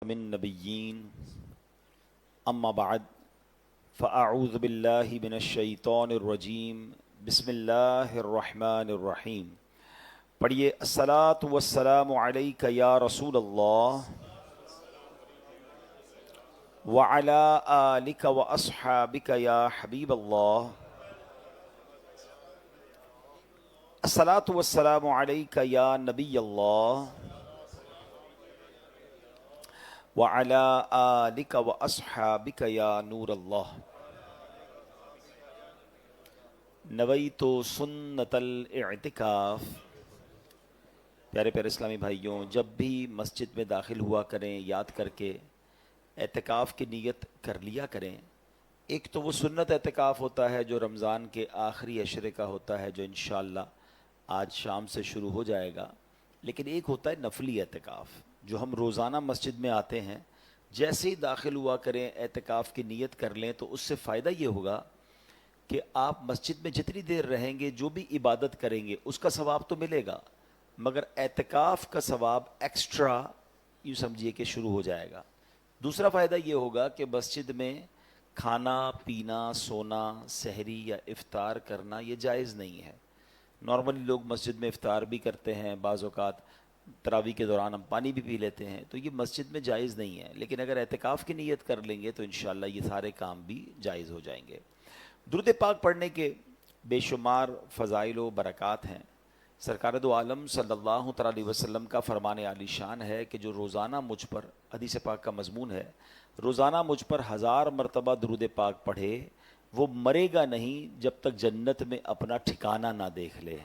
من نبیین اما بعد فاعوذ باللہ من الشیطان الرجیم بسم اللہ الرحمن الرحیم. پڑھیے الصلاۃ والسلام علیک یا رسول اللہ وعلی آلک واصحابک یا حبیب اللہ. الصلاۃ والسلام علیک یا نبی اللہ وعلى آلك وأصحابك یا نور اللہ. نویت سنت الاعتکاف. پیارے پیارے اسلامی بھائیوں، جب بھی مسجد میں داخل ہوا کریں یاد کر کے اعتکاف کی نیت کر لیا کریں. ایک تو وہ سنت اعتکاف ہوتا ہے جو رمضان کے آخری عشرے کا ہوتا ہے، جو انشاءاللہ آج شام سے شروع ہو جائے گا. لیکن ایک ہوتا ہے نفلی اعتکاف جو ہم روزانہ مسجد میں آتے ہیں، جیسے ہی داخل ہوا کریں اعتکاف کی نیت کر لیں تو اس سے فائدہ یہ ہوگا کہ آپ مسجد میں جتنی دیر رہیں گے جو بھی عبادت کریں گے اس کا ثواب تو ملے گا، مگر اعتکاف کا ثواب ایکسٹرا یوں سمجھیے کہ شروع ہو جائے گا. دوسرا فائدہ یہ ہوگا کہ مسجد میں کھانا پینا، سونا، سحری یا افطار کرنا یہ جائز نہیں ہے. نارملی لوگ مسجد میں افطار بھی کرتے ہیں، بعض اوقات تراویح کے دوران ہم پانی بھی پی لیتے ہیں، تو یہ مسجد میں جائز نہیں ہے. لیکن اگر اعتکاف کی نیت کر لیں گے تو انشاءاللہ یہ سارے کام بھی جائز ہو جائیں گے. درود پاک پڑھنے کے بے شمار فضائل و برکات ہیں. سرکار دو عالم صلی اللہ تعالی علیہ وسلم کا فرمان عالی شان ہے کہ جو روزانہ مجھ پر، حدیث پاک کا مضمون ہے، روزانہ مجھ پر 1000 مرتبہ درود پاک پڑھے وہ مرے گا نہیں جب تک جنت میں اپنا ٹھکانہ نہ دیکھ لے.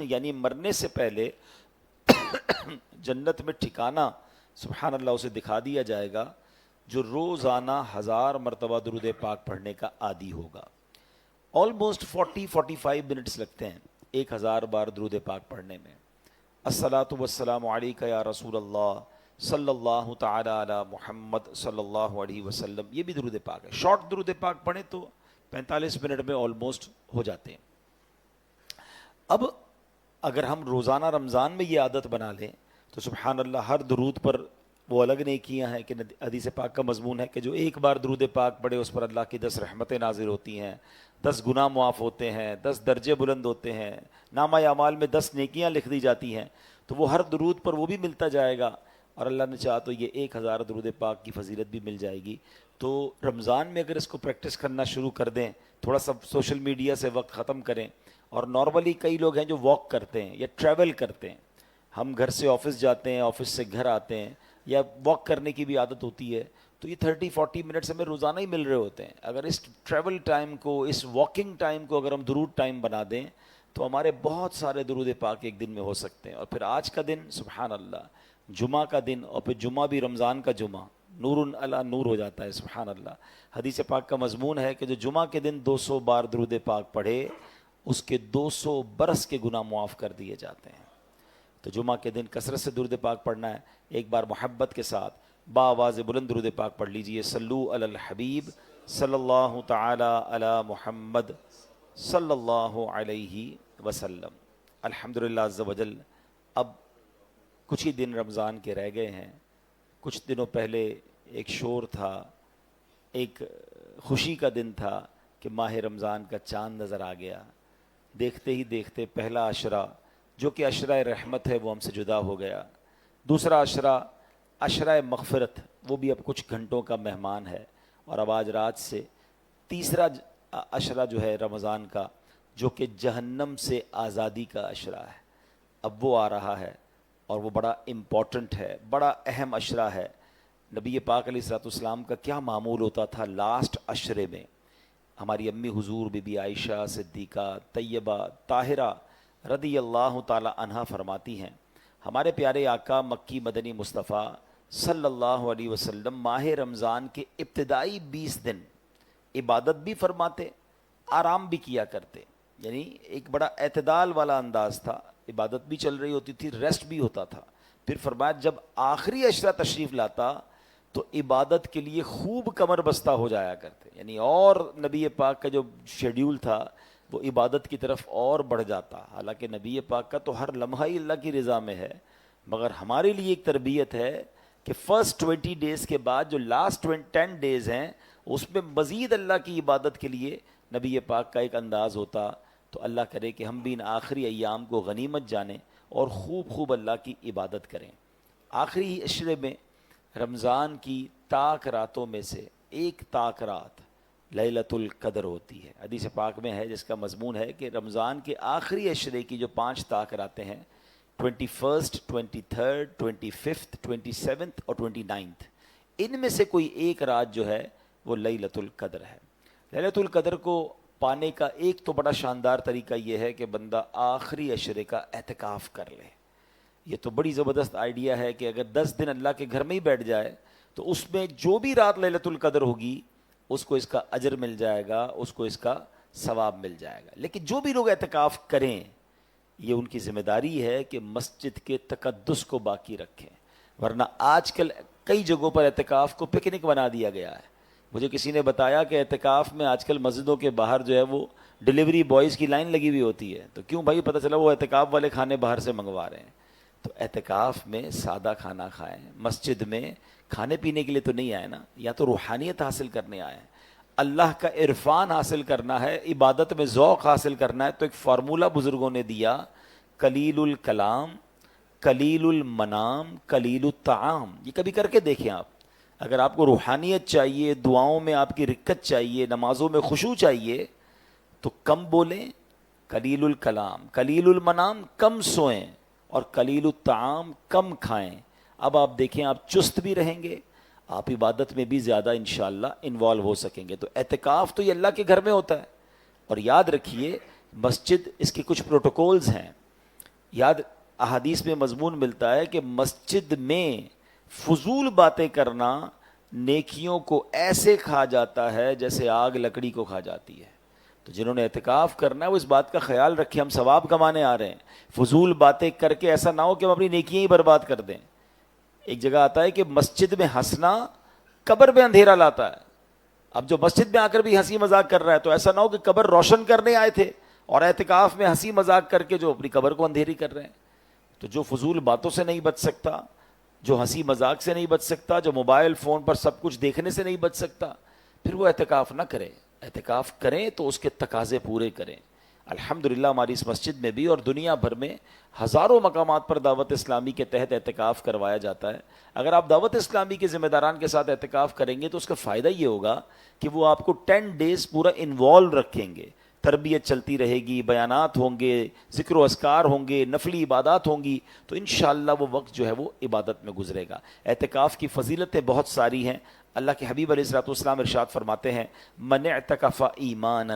یعنی مرنے سے پہلے جنت میں ٹھکانہ سبحان اللہ اسے دکھا دیا جائے گا جو روزانہ 1000 مرتبہ درود پاک پڑھنے کا عادی ہوگا. آلموسٹ 40-45 منٹس لگتے ہیں 1000 بار درود پاک پڑھنے میں. الصلاۃ والسلام علیک یا رسول اللہ صلی اللہ تعالی علی محمد صلی اللہ علیہ وسلم، یہ بھی درود پاک ہے. شارٹ درود پاک پڑھیں تو 45 منٹ میں آلموسٹ ہو جاتے ہیں. اب اگر ہم روزانہ رمضان میں یہ عادت بنا لیں تو سبحان اللہ ہر درود پر وہ الگ نیکیاں ہیں کہ حدیث پاک کا مضمون ہے کہ جو ایک بار درود پاک پڑھے اس پر اللہ کی 10 رحمتیں نازل ہوتی ہیں، 10 گناہ معاف ہوتے ہیں، 10 درجے بلند ہوتے ہیں، نامہ اعمال میں 10 نیکیاں لکھ دی جاتی ہیں. تو وہ ہر درود پر وہ بھی ملتا جائے گا، اور اللہ نے چاہا تو یہ 1000 درود پاک کی فضیلت بھی مل جائے گی. تو رمضان میں اگر اس کو پریکٹس کرنا شروع کر دیں، تھوڑا سا سوشل میڈیا سے وقت ختم کریں. اور نارملی کئی لوگ ہیں جو واک کرتے ہیں یا ٹریول کرتے ہیں. ہم گھر سے آفس جاتے ہیں، آفس سے گھر آتے ہیں، یا واک کرنے کی بھی عادت ہوتی ہے. تو یہ 30-40 منٹس ہمیں روزانہ ہی مل رہے ہوتے ہیں. اگر اس ٹریول ٹائم کو، اس واکنگ ٹائم کو اگر ہم درود ٹائم بنا دیں تو ہمارے بہت سارے درود پاک ایک دن میں ہو سکتے ہیں. اور پھر آج کا دن سبحان اللہ جمعہ کا دن، اور پھر جمعہ بھی رمضان کا جمعہ نور علی نور ہو جاتا ہے سبحان اللہ. حدیث پاک کا مضمون ہے کہ جو جمعہ کے دن 200 بار درود پاک پڑھے اس کے 200 برس کے گناہ معاف کر دیے جاتے ہیں. تو جمعہ کے دن کثرت سے درود پاک پڑھنا ہے. ایک بار محبت کے ساتھ بآواز بلند درود پاک پڑھ لیجئے. صلو علی الحبیب صلی اللہ تعالی علی محمد صلی اللہ علیہ وسلم. الحمدللہ عز و جل اب کچھ ہی دن رمضان کے رہ گئے ہیں. کچھ دنوں پہلے ایک شور تھا، ایک خوشی کا دن تھا کہ ماہ رمضان کا چاند نظر آ گیا. دیکھتے ہی دیکھتے پہلا عشرہ جو کہ عشرہ رحمت ہے وہ ہم سے جدا ہو گیا. دوسرا عشرہ عشرہ مغفرت وہ بھی اب کچھ گھنٹوں کا مہمان ہے. اور اب آج رات سے تیسرا عشرہ جو ہے رمضان کا جو کہ جہنم سے آزادی کا عشرہ ہے، اب وہ آ رہا ہے. اور وہ بڑا امپورٹنٹ ہے، بڑا اہم عشرہ ہے. نبی پاک علیہ الصلوۃ والسلام کا کیا معمول ہوتا تھا لاسٹ عشرے میں. ہماری امی حضور بی بی عائشہ صدیقہ طیبہ طاہرہ رضی اللہ تعالی عنہا فرماتی ہیں ہمارے پیارے آقا مکی مدنی مصطفیٰ صلی اللہ علیہ وسلم ماہ رمضان کے ابتدائی 20 دن عبادت بھی فرماتے، آرام بھی کیا کرتے. یعنی ایک بڑا اعتدال والا انداز تھا، عبادت بھی چل رہی ہوتی تھی، ریسٹ بھی ہوتا تھا. پھر فرمایا جب آخری عشرہ تشریف لاتا تو عبادت کے لیے خوب کمر بستہ ہو جایا کرتے. یعنی اور نبی پاک کا جو شیڈیول تھا وہ عبادت کی طرف اور بڑھ جاتا. حالانکہ نبی پاک کا تو ہر لمحہ ہی اللہ کی رضا میں ہے، مگر ہمارے لیے ایک تربیت ہے کہ فرسٹ 20 ڈیز کے بعد جو لاسٹ 10 ڈیز ہیں اس میں مزید اللہ کی عبادت کے لیے نبی پاک کا ایک انداز ہوتا. تو اللہ کرے کہ ہم بھی ان آخری ایام کو غنیمت جانیں اور خوب خوب اللہ کی عبادت کریں. آخری عشرے میں رمضان کی تاک راتوں میں سے ایک تاک رات لیلۃ القدر ہوتی ہے. حدیث پاک میں ہے جس کا مضمون ہے کہ رمضان کے آخری عشرے کی جو 5 تاک راتیں ہیں 21st 23rd 25th 27th اور 29th، ان میں سے کوئی ایک رات جو ہے وہ لیلۃ القدر ہے. لیلۃ القدر کو پانے کا ایک تو بڑا شاندار طریقہ یہ ہے کہ بندہ آخری عشرے کا اعتکاف کر لے. یہ تو بڑی زبردست آئیڈیا ہے کہ اگر 10 دن اللہ کے گھر میں ہی بیٹھ جائے تو اس میں جو بھی رات لیلۃ القدر ہوگی اس کو اس کا اجر مل جائے گا، اس کو اس کا ثواب مل جائے گا. لیکن جو بھی لوگ اعتکاف کریں یہ ان کی ذمہ داری ہے کہ مسجد کے تقدس کو باقی رکھیں، ورنہ آج کل کئی جگہوں پر اعتکاف کو پکنک بنا دیا گیا ہے. مجھے کسی نے بتایا کہ اعتکاف میں آج کل مسجدوں کے باہر جو ہے وہ ڈیلیوری بوائز کی لائن لگی ہوئی ہوتی ہے. تو کیوں بھائی؟ پتہ چلا وہ اعتکاف والے کھانے باہر سے منگوا رہے ہیں. تو اعتکاف میں سادہ کھانا کھائیں. مسجد میں کھانے پینے کے لیے تو نہیں آئے نا، یا تو روحانیت حاصل کرنے آئے ہیں، اللہ کا عرفان حاصل کرنا ہے، عبادت میں ذوق حاصل کرنا ہے. تو ایک فارمولہ بزرگوں نے دیا، قلیل الکلام، قلیل المنام، قلیل الطعام. یہ کبھی کر کے دیکھیں آپ. اگر آپ کو روحانیت چاہیے، دعاؤں میں آپ کی رکت چاہیے، نمازوں میں خشوع چاہیے تو کم بولیں، قلیل الکلام، قلیل المنام، کم سوئیں، اور قلیل الطعام، کم کھائیں. اب آپ دیکھیں آپ چست بھی رہیں گے، آپ عبادت میں بھی زیادہ انشاءاللہ انوالو ہو سکیں گے. تو اعتکاف تو یہ اللہ کے گھر میں ہوتا ہے. اور یاد رکھیے مسجد، اس کے کچھ پروٹوکولز ہیں. یاد احادیث میں مضمون ملتا ہے کہ مسجد میں فضول باتیں کرنا نیکیوں کو ایسے کھا جاتا ہے جیسے آگ لکڑی کو کھا جاتی ہے. تو جنہوں نے اعتکاف کرنا ہے وہ اس بات کا خیال رکھیں، ہم ثواب کمانے آ رہے ہیں. فضول باتیں کر کے ایسا نہ ہو کہ ہم اپنی نیکیاں ہی برباد کر دیں. ایک جگہ آتا ہے کہ مسجد میں ہنسنا قبر میں اندھیرا لاتا ہے. اب جو مسجد میں آ کر بھی ہنسی مذاق کر رہا ہے تو ایسا نہ ہو کہ قبر روشن کرنے آئے تھے اور اعتکاف میں ہنسی مذاق کر کے جو اپنی قبر کو اندھیری کر رہے ہیں. تو جو فضول باتوں سے نہیں بچ سکتا، جو ہنسی مذاق سے نہیں بچ سکتا، جو موبائل فون پر سب کچھ دیکھنے سے نہیں بچ سکتا، پھر وہ اعتکاف نہ کرے. اعتکاف کریں تو اس کے تقاضے پورے کریں. الحمدللہ ہماری اس مسجد میں بھی اور دنیا بھر میں ہزاروں مقامات پر دعوت اسلامی کے تحت اعتکاف کروایا جاتا ہے. اگر آپ دعوت اسلامی کے ذمہ داران کے ساتھ اعتکاف کریں گے تو اس کا فائدہ یہ ہوگا کہ وہ آپ کو 10 ڈیز پورا انوالو رکھیں گے. تربیت چلتی رہے گی، بیانات ہوں گے، ذکر و اذکار ہوں گے، نفلی عبادات ہوں گی. تو انشاءاللہ وہ وقت جو ہے وہ عبادت میں گزرے گا. اعتکاف کی فضیلتیں بہت ساری ہیں. اللہ کے حبیب علیہ الصلوۃ والسلام ارشاد فرماتے ہیں، من اعتکف ایمانا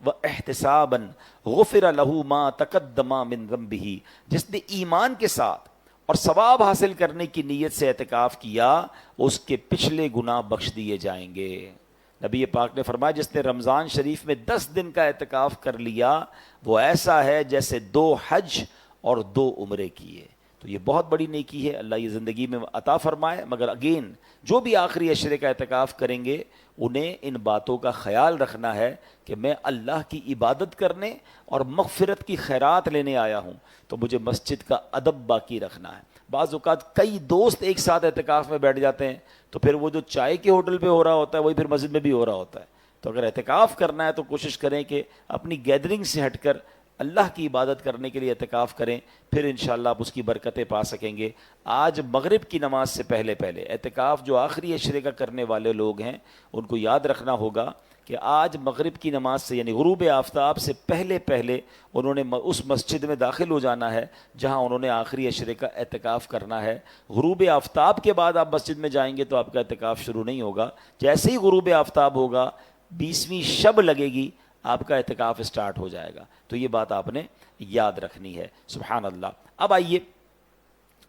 واحتسابا غفر له ما تقدم من ذنبه. جس نے ایمان کے ساتھ اور ثواب حاصل کرنے کی نیت سے اعتکاف کیا اس کے پچھلے گناہ بخش دیے جائیں گے. نبی پاک نے فرمایا جس نے رمضان شریف میں 10 دن کا اعتکاف کر لیا وہ ایسا ہے جیسے 2 حج اور 2 عمرے کیے. تو یہ بہت بڑی نیکی ہے، اللہ یہ زندگی میں عطا فرمائے. مگر اگین جو بھی آخری عشرے کا اعتکاف کریں گے انہیں ان باتوں کا خیال رکھنا ہے کہ میں اللہ کی عبادت کرنے اور مغفرت کی خیرات لینے آیا ہوں، تو مجھے مسجد کا ادب باقی رکھنا ہے. بعض اوقات کئی دوست ایک ساتھ اعتکاف میں بیٹھ جاتے ہیں تو پھر وہ جو چائے کے ہوٹل پہ ہو رہا ہوتا ہے وہی پھر مسجد میں بھی ہو رہا ہوتا ہے. تو اگر اعتکاف کرنا ہے تو کوشش کریں کہ اپنی گیدرنگ سے ہٹ کر اللہ کی عبادت کرنے کے لیے اعتکاف کریں، پھر انشاءاللہ آپ اس کی برکتیں پا سکیں گے. آج مغرب کی نماز سے پہلے اعتکاف جو آخری عشرے کا کرنے والے لوگ ہیں ان کو یاد رکھنا ہوگا کہ آج مغرب کی نماز سے یعنی غروب آفتاب سے پہلے انہوں نے اس مسجد میں داخل ہو جانا ہے جہاں انہوں نے آخری عشرے کا اعتکاف کرنا ہے. غروب آفتاب کے بعد آپ مسجد میں جائیں گے تو آپ کا اعتکاف شروع نہیں ہوگا. جیسے ہی غروب آفتاب ہوگا 20ویں شب لگے گی آپ کا اعتکاف اسٹارٹ ہو جائے گا. تو یہ بات آپ نے یاد رکھنی ہے. سبحان اللہ. اب آئیے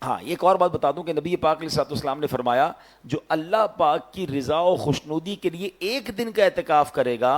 ایک اور بات بتا دوں کہ نبی پاک علیہ الصلوۃ والسلام نے فرمایا جو اللہ پاک کی رضا و خوشنودی کے لیے 1 دن کا اعتکاف کرے گا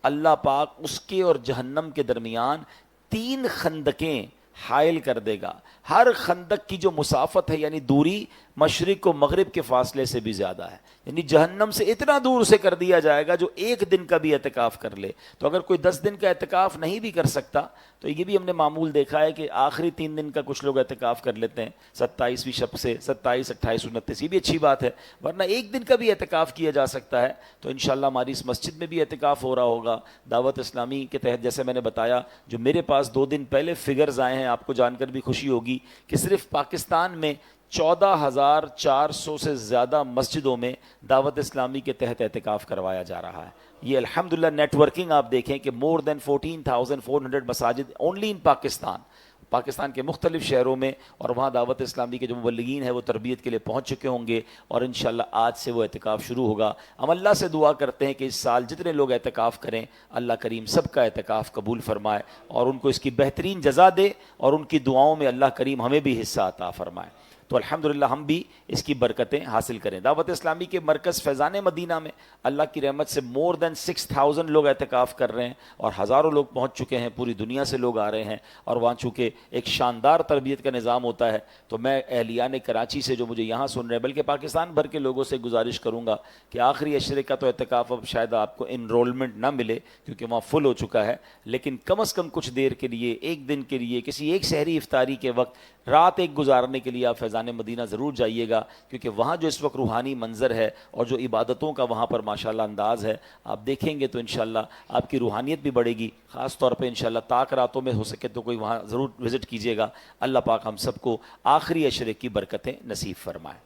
اللہ پاک اس کے اور جہنم کے درمیان 3 خندقیں حائل کر دے گا. ہر خندق کی جو مسافت ہے یعنی دوری مشرق و مغرب کے فاصلے سے بھی زیادہ ہے، یعنی جہنم سے اتنا دور اسے کر دیا جائے گا جو ایک دن کا بھی اعتکاف کر لے۔ تو اگر کوئی 10 دن کا اعتکاف نہیں بھی کر سکتا تو یہ بھی ہم نے معمول دیکھا ہے کہ آخری 3 دن کا کچھ لوگ اعتکاف کر لیتے ہیں 27ویں شب سے، 27، 28، 29، یہ بھی اچھی بات ہے، ورنہ ایک دن کا بھی اعتکاف کیا جا سکتا ہے۔ تو انشاءاللہ ہماری اس مسجد میں بھی اعتکاف ہو رہا ہوگا دعوت اسلامی کے تحت۔ جیسے میں نے بتایا، جو میرے پاس 2 دن پہلے فگرز آئے ہیں، آپ کو جان کر بھی خوشی ہوگی کہ صرف پاکستان میں 14,400 سے زیادہ مسجدوں میں دعوت اسلامی کے تحت اعتکاف کروایا جا رہا ہے۔ یہ الحمدللہ نیٹ ورکنگ آپ دیکھیں کہ مور دین 14,400 مساجد اونلی ان پاکستان کے مختلف شہروں میں، اور وہاں دعوت اسلامی کے جو مبلغین ہیں وہ تربیت کے لیے پہنچ چکے ہوں گے، اور انشاءاللہ آج سے وہ اعتکاف شروع ہوگا۔ ہم اللہ سے دعا کرتے ہیں کہ اس سال جتنے لوگ اعتکاف کریں اللہ کریم سب کا اعتکاف قبول فرمائے اور ان کو اس کی بہترین جزا دے، اور ان کی دعاؤں میں اللہ کریم ہمیں بھی حصہ عطا فرمائے۔ تو الحمدللہ ہم بھی اس کی برکتیں حاصل کریں۔ دعوت اسلامی کے مرکز فیضان مدینہ میں اللہ کی رحمت سے مور دین 6,000 لوگ اعتکاف کر رہے ہیں، اور ہزاروں لوگ پہنچ چکے ہیں، پوری دنیا سے لوگ آ رہے ہیں، اور وہاں چونکہ ایک شاندار تربیت کا نظام ہوتا ہے، تو میں اہلیان کراچی سے جو مجھے یہاں سن رہے ہیں بلکہ پاکستان بھر کے لوگوں سے گزارش کروں گا کہ آخری عشرے کا تو اعتکاف اب شاید آپ کو انرولمنٹ نہ ملے کیونکہ وہاں فل ہو چکا ہے، لیکن کم از کم کچھ دیر کے لیے، ایک دن کے لیے، کسی ایک سحری افطاری کے وقت رات ایک گزارنے کے لیے آپ فیضان مدینہ ضرور جائیے گا، کیونکہ وہاں جو اس وقت روحانی منظر ہے اور جو عبادتوں کا وہاں پر ماشاءاللہ انداز ہے آپ دیکھیں گے تو انشاءاللہ آپ کی روحانیت بھی بڑھے گی۔ خاص طور پہ انشاءاللہ طاق راتوں میں ہو سکے تو کوئی وہاں ضرور وزٹ کیجیے گا۔ اللہ پاک ہم سب کو آخری عشرے کی برکتیں نصیب فرمائے۔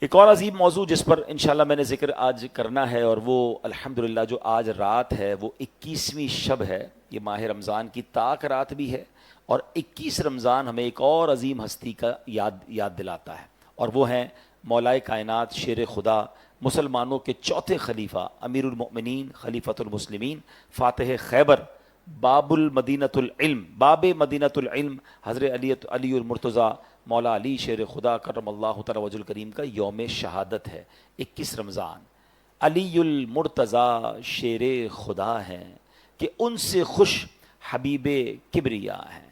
ایک اور عظیم موضوع جس پر انشاءاللہ میں نے ذکر آج کرنا ہے، اور وہ الحمدللہ جو آج رات ہے وہ 21ویں شب ہے، یہ ماہ رمضان کی طاق رات بھی ہے، اور 21 رمضان ہمیں ایک اور عظیم ہستی کا یاد دلاتا ہے، اور وہ ہیں مولائے کائنات شیر خدا، مسلمانوں کے چوتھے خلیفہ، امیر المؤمنین، خلیفۃ المسلمین، فاتح خیبر، باب مدینۃ العلم، حضرت علی المرتضیٰ مولا علی شیر خدا کرم اللہ تعالی وجہ الکریم کا یوم شہادت ہے 21 رمضان۔ علی المرتضیٰ شیر خدا ہیں کہ ان سے خوش حبیب کبریا ہیں۔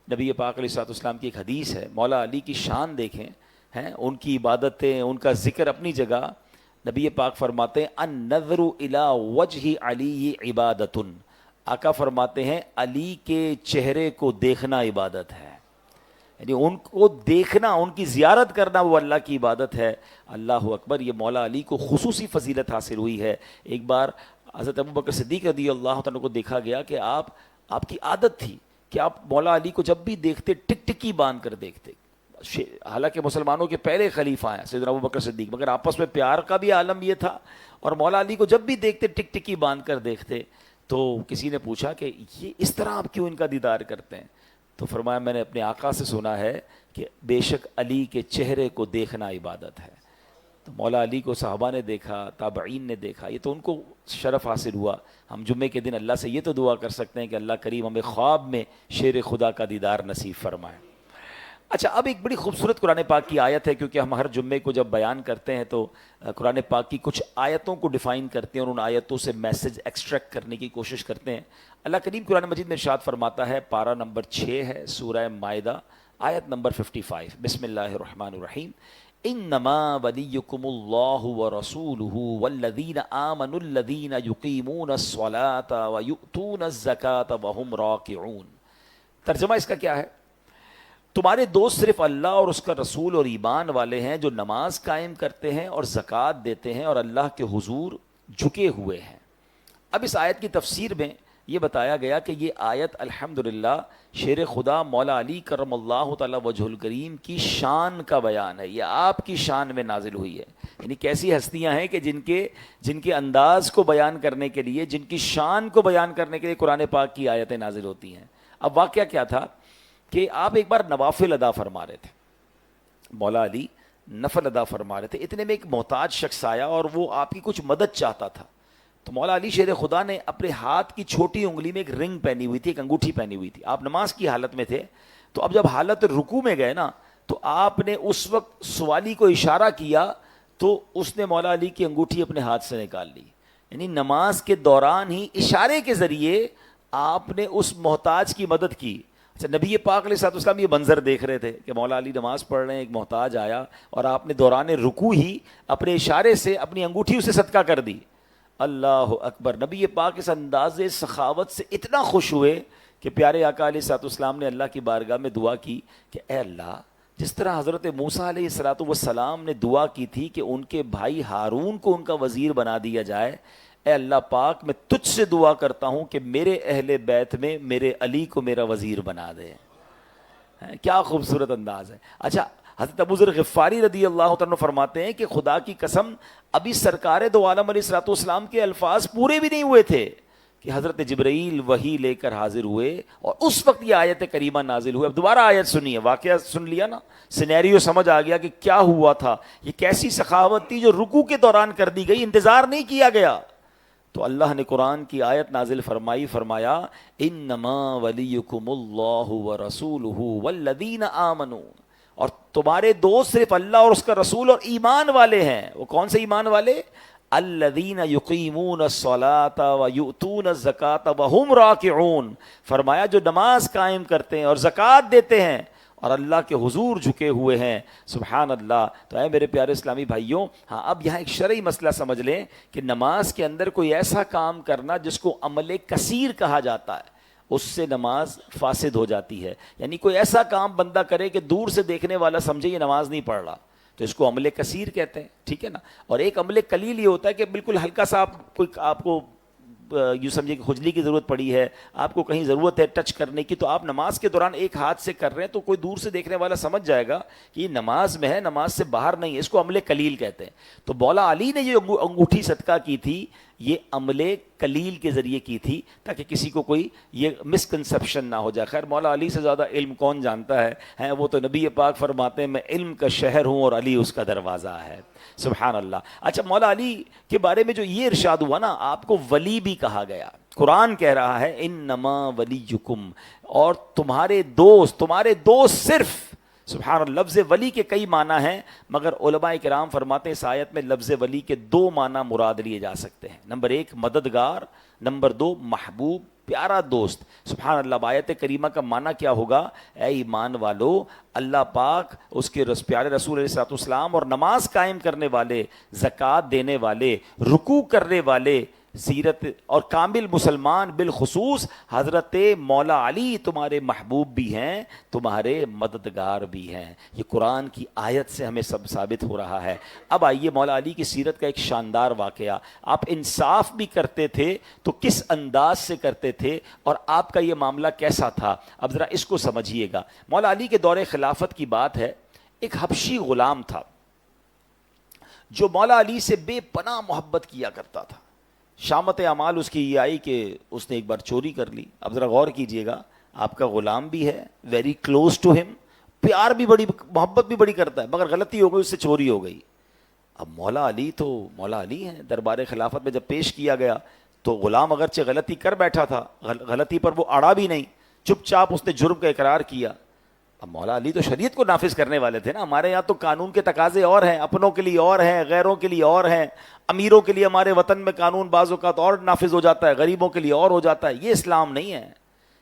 نبی پاک علیہ الصلوۃ والسلام کی ایک حدیث ہے، مولا علی کی شان دیکھیں ہیں، ان کی عبادتیں، ان کا ذکر اپنی جگہ۔ نبی پاک فرماتے ہیں النظر الی وجہ علی عبادۃ، آقا فرماتے ہیں علی کے چہرے کو دیکھنا عبادت ہے، یعنی ان کو دیکھنا، ان کی زیارت کرنا وہ اللہ کی عبادت ہے۔ اللہ اکبر، یہ مولا علی کو خصوصی فضیلت حاصل ہوئی ہے۔ ایک بار حضرت ابوبکر صدیق رضی اللہ عنہ کو دیکھا گیا کہ آپ کی عادت تھی کہ آپ مولا علی کو جب بھی دیکھتے ٹک ٹکی باندھ کر دیکھتے، حالانکہ مسلمانوں کے پہلے خلیفہ ہیں سیدنا ابوبکر صدیق، مگر آپس میں پیار کا بھی عالم یہ تھا، اور مولا علی کو جب بھی دیکھتے ٹک ٹکی باندھ کر دیکھتے۔ تو کسی نے پوچھا کہ یہ اس طرح آپ کیوں ان کا دیدار کرتے ہیں؟ تو فرمایا میں نے اپنے آقا سے سنا ہے کہ بے شک علی کے چہرے کو دیکھنا عبادت ہے۔ تو مولا علی کو صحابہ نے دیکھا، تابعین نے دیکھا، یہ تو ان کو شرف حاصل ہوا۔ ہم جمعے کے دن اللہ سے یہ تو دعا کر سکتے ہیں کہ اللہ کریم ہمیں خواب میں شیر خدا کا دیدار نصیب فرمائے۔ اچھا، اب ایک بڑی خوبصورت قرآن پاک کی آیت ہے، کیونکہ ہم ہر جمعے کو جب بیان کرتے ہیں تو قرآن پاک کی کچھ آیتوں کو ڈیفائن کرتے ہیں اور ان آیتوں سے میسج ایکسٹریکٹ کرنے کی کوشش کرتے ہیں۔ اللہ کریم قرآن مجید میں ارشاد فرماتا ہے، پارہ نمبر 6 ہے سورہ مائدہ، آیت نمبر 55، بسم اللہ الرحمن الرحیم، انما ولیکم اللہ ورسولہ والذین آمنوا الذین یقیمون الصلاة ویؤتون الزکاة وہم راکعون۔ ترجمہ اس کا کیا ہے؟ تمہارے دوست صرف اللہ اور اس کا رسول اور ایمان والے ہیں جو نماز قائم کرتے ہیں اور زکوٰۃ دیتے ہیں اور اللہ کے حضور جھکے ہوئے ہیں۔ اب اس آیت کی تفسیر میں یہ بتایا گیا کہ یہ آیت الحمدللہ شیر خدا مولا علی کرم اللہ تعالی وجہ الکریم کی شان کا بیان ہے، یہ آپ کی شان میں نازل ہوئی ہے۔ یعنی کیسی ہستیاں ہیں کہ جن کے انداز کو بیان کرنے کے لیے، جن کی شان کو بیان کرنے کے لیے قرآن پاک کی آیتیں نازل ہوتی ہیں۔ اب واقعہ کیا تھا کہ آپ ایک بار نوافل ادا فرما رہے تھے، مولا علی نفل ادا فرما رہے تھے، اتنے میں ایک محتاج شخص آیا اور وہ آپ کی کچھ مدد چاہتا تھا۔ تو مولا علی شیر خدا نے اپنے ہاتھ کی چھوٹی انگلی میں ایک رنگ پہنی ہوئی تھی، ایک انگوٹھی پہنی ہوئی تھی، آپ نماز کی حالت میں تھے، تو اب جب حالت رکوع میں گئے نا تو آپ نے اس وقت سوالی کو اشارہ کیا تو اس نے مولا علی کی انگوٹھی اپنے ہاتھ سے نکال لی، یعنی نماز کے دوران ہی اشارے کے ذریعے آپ نے اس محتاج کی مدد کی، اچھا نبی پاک علیہ الصلوۃ والسلام یہ منظر دیکھ رہے تھے کہ مولا علی نماز پڑھ رہے ہیں, ایک محتاج آیا اور آپ نے دوران رکوع ہی اپنے اشارے سے اپنی انگوٹھی اسے صدقہ کر دی. اللہ اکبر. نبی پاک اس انداز سخاوت سے اتنا خوش ہوئے کہ پیارے آقا علیہ الصلوۃ والسلام نے اللہ کی بارگاہ میں دعا کی کہ اے اللہ, جس طرح حضرت موسیٰ علیہ الصلوۃ والسلام نے دعا کی تھی کہ ان کے بھائی ہارون کو ان کا وزیر بنا دیا جائے, اے اللہ پاک میں تجھ سے دعا کرتا ہوں کہ میرے اہل بیت میں میرے علی کو میرا وزیر بنا دے. کیا خوبصورت انداز ہے. اچھا حضرت ابو ذر غفاری رضی اللہ عنہ فرماتے ہیں کہ خدا کی قسم ابھی سرکار دو عالم علیہ الصلوۃ والسلام کے الفاظ پورے بھی نہیں ہوئے تھے کہ حضرت جبرائیل وحی لے کر حاضر ہوئے اور اس وقت یہ آیت کریمہ نازل ہوئے. اب دوبارہ آیت سنیے, واقعہ سن لیا نا, سینیریو سمجھ آ گیا کہ کیا ہوا تھا. یہ کیسی سخاوت تھی جو رکوع کے دوران کر دی گئی, انتظار نہیں کیا گیا. تو اللہ نے قرآن کی آیت نازل فرمائی, فرمایا انما ولیکم اللہ ورسولہ والذین آمنوا, اور تمہارے دوست صرف اللہ اور اس کا رسول اور ایمان والے ہیں. وہ کون سے ایمان والے؟ الذین یقیمون الصلاۃ ویؤتون الزکاۃ وہم راکعون. فرمایا جو نماز قائم کرتے ہیں اور زکوٰۃ دیتے ہیں اور اللہ کے حضور جھکے ہوئے ہیں. سبحان اللہ. تو اے میرے پیارے اسلامی بھائیوں, ہاں اب یہاں ایک شرعی مسئلہ سمجھ لیں کہ نماز کے اندر کوئی ایسا کام کرنا جس کو عمل کثیر کہا جاتا ہے, اس سے نماز فاسد ہو جاتی ہے. یعنی کوئی ایسا کام بندہ کرے کہ دور سے دیکھنے والا سمجھے یہ نماز نہیں پڑھ رہا, تو اس کو عمل کثیر کہتے ہیں, ٹھیک ہے نا. اور ایک عمل قلیل یہ ہوتا ہے کہ بالکل ہلکا سا آپ کو یوں سمجھے کہ کھجلی کی ضرورت پڑی ہے, آپ کو کہیں ضرورت ہے ٹچ کرنے کی, تو آپ نماز کے دوران ایک ہاتھ سے کر رہے ہیں تو کوئی دور سے دیکھنے والا سمجھ جائے گا کہ یہ نماز میں ہے, نماز سے باہر نہیں ہے. اس کو عمل قلیل کہتے ہیں. تو مولا علی نے جو انگوٹھی صدقہ کی تھی یہ عمل قلیل کے ذریعے کی تھی تاکہ کسی کو کوئی یہ مسکنسپشن نہ ہو جائے. خیر مولا علی سے زیادہ علم کون جانتا ہے, وہ تو نبی پاک فرماتے ہیں میں علم کا شہر ہوں اور علی اس کا دروازہ ہے. سبحان اللہ. اچھا مولا علی کے بارے میں جو یہ ارشاد ہوا نا, آپ کو ولی بھی کہا گیا. قرآن کہہ رہا ہے انما ولیکم, اور تمہارے دوست صرف. سبحان اللہ. لفظ ولی کے کئی معنی ہیں مگر علماء کرام فرماتے ہیں اس آیت میں لفظ ولی کے 2 معنی مراد لیے جا سکتے ہیں. نمبر 1 مددگار, نمبر 2 محبوب, پیارا دوست. سبحان اللہ. آیت کریمہ کا معنی کیا ہوگا؟ اے ایمان والو, اللہ پاک, اس کے پیارے رسول علیہ الصلوۃ والسلام اور نماز قائم کرنے والے, زکوٰۃ دینے والے, رکوع کرنے والے, سیرت اور کامل مسلمان, بالخصوص حضرت مولا علی تمہارے محبوب بھی ہیں, تمہارے مددگار بھی ہیں. یہ قرآن کی آیت سے ہمیں سب ثابت ہو رہا ہے. اب آئیے مولا علی کی سیرت کا ایک شاندار واقعہ. آپ انصاف بھی کرتے تھے تو کس انداز سے کرتے تھے اور آپ کا یہ معاملہ کیسا تھا؟ اب ذرا اس کو سمجھیے گا. مولا علی کے دور خلافت کی بات ہے. ایک حبشی غلام تھا جو مولا علی سے بے پناہ محبت کیا کرتا تھا. شامت اعمال اس کی یہ آئی کہ اس نے ایک بار چوری کر لی. اب ذرا غور کیجئے گا, آپ کا غلام بھی ہے, ویری کلوز ٹو ہم, پیار بھی بڑی, محبت بھی بڑی کرتا ہے, مگر غلطی ہو گئی, اس سے چوری ہو گئی. اب مولا علی تو مولا علی ہیں, دربار خلافت میں جب پیش کیا گیا تو غلام اگرچہ غلطی کر بیٹھا تھا, غلطی پر وہ اڑا بھی نہیں, چپ چاپ اس نے جرم کا اقرار کیا. اب مولا علی تو شریعت کو نافذ کرنے والے تھے نا. ہمارے یہاں تو قانون کے تقاضے اور ہیں, اپنوں کے لیے اور ہیں, غیروں کے لیے اور ہیں, امیروں کے لیے ہمارے وطن میں قانون بعض اوقات اور نافذ ہو جاتا ہے, غریبوں کے لیے اور ہو جاتا ہے. یہ اسلام نہیں ہے.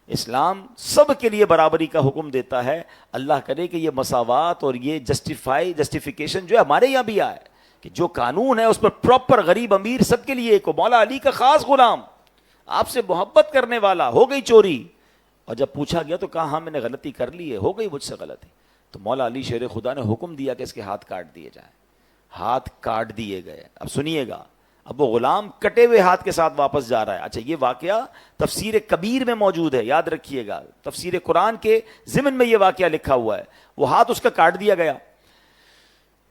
اسلام سب کے لیے برابری کا حکم دیتا ہے. اللہ کرے کہ یہ مساوات اور یہ جسٹیفیکیشن جو ہے ہمارے یہاں بھی آئے کہ جو قانون ہے اس پر پراپر غریب امیر سب کے لیے ایک ہو. مولا علی کا خاص غلام, آپ سے محبت کرنے والا, ہو گئی چوری, اور جب پوچھا گیا تو کہا ہاں میں نے غلطی کر لی ہے, ہو گئی مجھ سے غلطی. تو مولا علی شیر خدا نے حکم دیا کہ اس کے ہاتھ کاٹ دیے جائیں. ہاتھ کاٹ دیے گئے. اب سنیے گا, اب وہ غلام کٹے ہوئے ہاتھ کے ساتھ واپس جا رہا ہے. اچھا یہ واقعہ تفسیر کبیر میں موجود ہے, یاد رکھیے گا, تفسیر قرآن کے ضمن میں یہ واقعہ لکھا ہوا ہے. وہ ہاتھ اس کا کاٹ دیا گیا.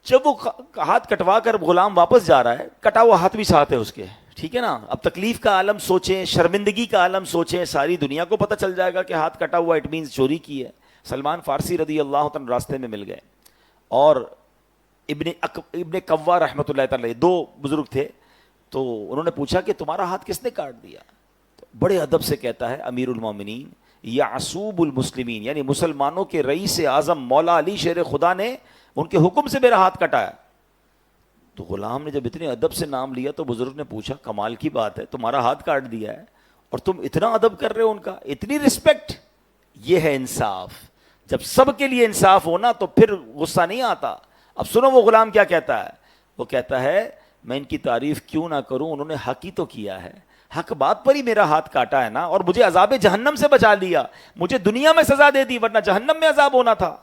جب وہ ہاتھ کٹوا کر غلام واپس جا رہا ہے, کٹا ہوا ہاتھ بھی ساتھ ہے اس کے, ٹھیک ہے نا. اب تکلیف کا عالم سوچیں, شرمندگی کا عالم سوچیں, ساری دنیا کو پتہ چل جائے گا کہ ہاتھ کٹا ہوا, اٹ مینز چوری کی ہے. سلمان فارسی رضی اللہ عنہ راستے میں مل گئے, اور ابن قوا رحمۃ اللہ تعالی, 2 بزرگ تھے. تو انہوں نے پوچھا کہ تمہارا ہاتھ کس نے کاٹ دیا؟ تو بڑے ادب سے کہتا ہے امیر المومنین یعصوب المسلمین, یعنی مسلمانوں کے رئیس اعظم مولا علی شیر خدا نے ان کے حکم سے میرا ہاتھ کٹایا. تو غلام نے جب اتنے ادب سے نام لیا تو بزرگ نے پوچھا کمال کی بات ہے, تمہارا ہاتھ کاٹ دیا ہے اور تم اتنا ادب کر رہے ہو ان کا, اتنی رسپیکٹ, یہ ہے انصاف. جب سب کے لیے انصاف ہونا تو پھر غصہ نہیں آتا. اب سنو وہ غلام کیا کہتا ہے. وہ کہتا ہے میں ان کی تعریف کیوں نہ کروں, انہوں نے حق ہی تو کیا ہے, حق بات پر ہی میرا ہاتھ کاٹا ہے نا, اور مجھے عذاب جہنم سے بچا لیا, مجھے دنیا میں سزا دے دی ورنہ جہنم میں عذاب ہونا تھا.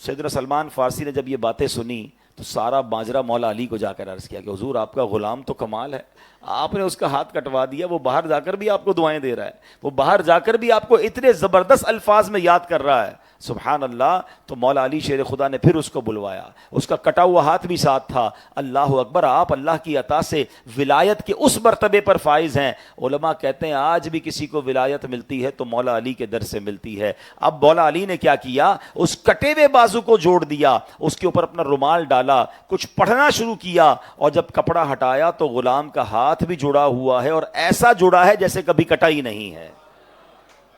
سیدنا سلمان فارسی نے جب یہ باتیں سنی تو سارا ماجرا مولا علی کو جا کر عرض کیا کہ حضور آپ کا غلام تو کمال ہے, آپ نے اس کا ہاتھ کٹوا دیا, وہ باہر جا کر بھی آپ کو دعائیں دے رہا ہے, وہ باہر جا کر بھی آپ کو اتنے زبردست الفاظ میں یاد کر رہا ہے, سبحان اللہ. تو مولا علی شیر خدا نے پھر اس کو بلوایا, اس کا کٹا ہوا ہاتھ بھی ساتھ تھا. اللہ اکبر, آپ اللہ کی عطا سے ولایت کے اس مرتبے پر فائز ہیں. علماء کہتے ہیں آج بھی کسی کو ولایت ملتی ہے تو مولا علی کے در سے ملتی ہے. اب مولا علی نے کیا کیا, اس کٹے ہوئے بازو کو جوڑ دیا, اس کے اوپر اپنا رومال ڈالا, کچھ پڑھنا شروع کیا, اور جب کپڑا ہٹایا تو غلام کا ہاتھ بھی جڑا ہوا ہے, اور ایسا جڑا ہے جیسے کبھی کٹا ہی نہیں ہے.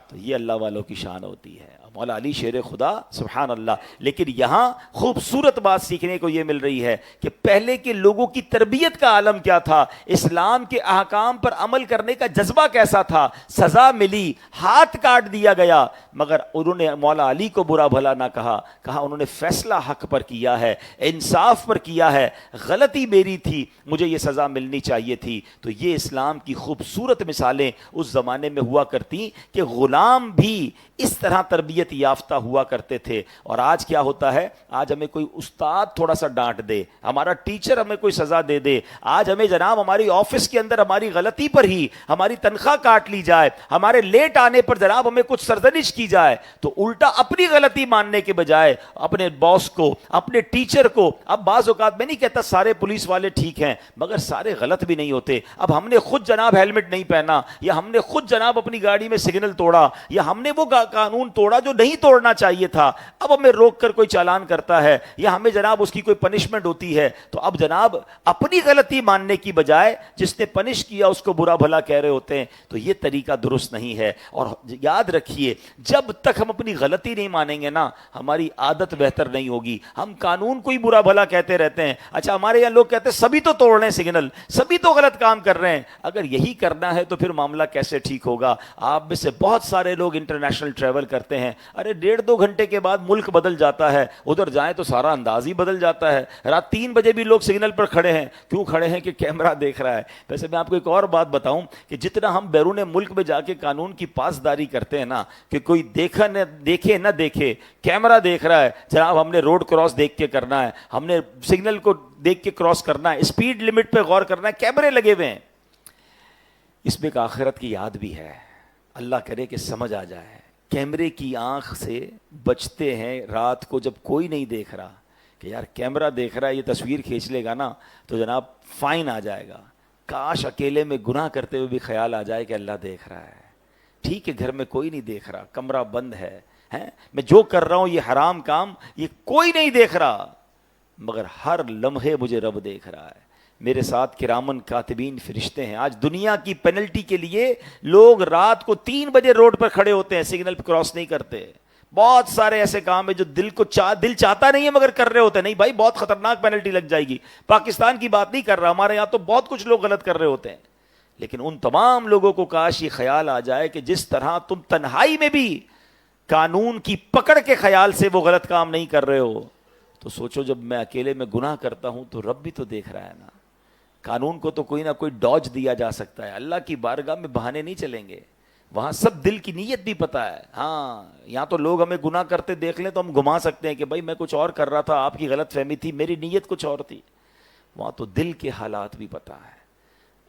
تو یہ اللہ والوں کی شان ہوتی ہے, مولا علی شیر خدا, سبحان اللہ. لیکن یہاں خوبصورت بات سیکھنے کو یہ مل رہی ہے کہ پہلے کے لوگوں کی تربیت کا عالم کیا تھا, اسلام کے احکام پر عمل کرنے کا جذبہ کیسا تھا. سزا ملی, ہاتھ کاٹ دیا گیا, مگر انہوں نے مولا علی کو برا بھلا نہ کہا, انہوں نے فیصلہ حق پر کیا ہے, انصاف پر کیا ہے, غلطی میری تھی, مجھے یہ سزا ملنی چاہیے تھی. تو یہ اسلام کی خوبصورت مثالیں اس زمانے میں ہوا کرتی کہ غلام بھی اس طرح تربیت یافتہ ہوا کرتے تھے. اور آج کیا ہوتا ہے, آج ہمیں کوئی استاد تھوڑا سا ڈانٹ دے, ہمارا ٹیچر ہمیں کوئی سزا دے دے, آج ہمیں جناب ہماری آفس کے اندر ہماری غلطی پر ہی ہماری تنخواہ کاٹ لی جائے, ہمارے لیٹ آنے پر جناب ہمیں کچھ سرزنش کی جائے, تو الٹا اپنی غلطی ماننے کے بجائے اپنے باس کو, اپنے ٹیچر کو. اب بعض اوقات میں نہیں کہتا سارے پولیس والے ٹھیک ہیں, مگر سارے غلط بھی نہیں ہوتے. اب ہم نے خود جناب ہیلمٹ نہیں پہنا, یا ہم نے خود جناب اپنی گاڑی میں سگنل توڑا, یا ہم نے وہ قانون توڑا جو نہیں توڑنا چاہیے تھا, اب ہمیں روک کر کوئی چالان کرتا ہے, یا ہمیں جناب اس کی کوئی پنشمنٹ ہوتی ہے, تو اب جناب اپنی غلطی ماننے کی بجائے جس نے پنش کیا اس کو برا بھلا کہہ رہے ہوتے ہیں. تو یہ طریقہ درست نہیں ہے. اور یاد رکھیے, جب تک ہم اپنی غلطی نہیں مانیں گے نا, ہماری عادت بہتر نہیں ہوگی. ہم قانون کو ہی برا بھلا کہتے رہتے ہیں. اچھا, ہمارے یہاں لوگ کہتے ہیں سبھی تو توڑ رہے ہیں سگنل, سبھی تو غلط کام کر رہے ہیں. اگر یہی کرنا ہے تو پھر معاملہ کیسے ٹھیک ہوگا. آپ میں سے بہت سارے لوگ انٹرنیشنل ٹریول کرتے ہیں, ارے 1.5-2 گھنٹے کے بعد ملک بدل جاتا ہے, ادھر جائیں تو سارا انداز ہی بدل جاتا ہے. رات 3 بجے بھی لوگ سگنل پر کھڑے ہیں, کیوں کھڑے ہیں کہ کیمرہ دیکھ رہا ہے. ویسے میں آپ کو ایک اور بات بتاؤں کہ جتنا ہم بیرون ملک میں جا کے قانون کی پاسداری کرتے ہیں نا, کہ کوئی دیکھے نہ دیکھے, کیمرہ دیکھ رہا ہے, جناب ہم نے روڈ کراس دیکھ کے کرنا ہے, ہم نے سگنل کو دیکھ کے کراس کرنا ہے, اسپیڈ لمٹ پہ غور کرنا ہے, کیمرے لگے ہوئے ہیں. اس میں ایک آخرت کی یاد بھی ہے, اللہ کرے کہ سمجھ آ جائے. کیمرے کی آنکھ سے بچتے ہیں رات کو جب کوئی نہیں دیکھ رہا, کہ یار کیمرہ دیکھ رہا ہے, یہ تصویر کھینچ لے گا نا تو جناب فائن آ جائے گا. کاش اکیلے میں گناہ کرتے ہوئے بھی خیال آ جائے کہ اللہ دیکھ رہا ہے. ٹھیک ہے, گھر میں کوئی نہیں دیکھ رہا, کمرہ بند ہے, میں جو کر رہا ہوں یہ حرام کام, یہ کوئی نہیں دیکھ رہا, مگر ہر لمحے مجھے رب دیکھ رہا ہے. میرے ساتھ کرامن کاتبین فرشتے ہیں. آج دنیا کی پینلٹی کے لیے لوگ رات کو 3 بجے روڈ پر کھڑے ہوتے ہیں, سگنل پہ کراس نہیں کرتے. بہت سارے ایسے کام ہیں جو دل چاہتا نہیں ہے مگر کر رہے ہوتے ہیں. نہیں بھائی, بہت خطرناک پینلٹی لگ جائے گی. پاکستان کی بات نہیں کر رہا, ہمارے یہاں تو بہت کچھ لوگ غلط کر رہے ہوتے ہیں. لیکن ان تمام لوگوں کو کاش یہ خیال آ جائے کہ جس طرح تم تنہائی میں بھی قانون کی پکڑ کے خیال سے وہ غلط کام نہیں کر رہے ہو, تو سوچو جب میں اکیلے میں گناہ کرتا ہوں تو رب بھی تو دیکھ رہا ہے نا. قانون کو تو کوئی نہ کوئی ڈاج دیا جا سکتا ہے, اللہ کی بارگاہ میں بہانے نہیں چلیں گے. وہاں سب دل کی نیت بھی پتا ہے. ہاں, یہاں تو لوگ ہمیں گناہ کرتے دیکھ لیں تو ہم گھما سکتے ہیں کہ بھائی میں کچھ اور کر رہا تھا, آپ کی غلط فہمی تھی, میری نیت کچھ اور تھی. وہاں تو دل کے حالات بھی پتا ہے.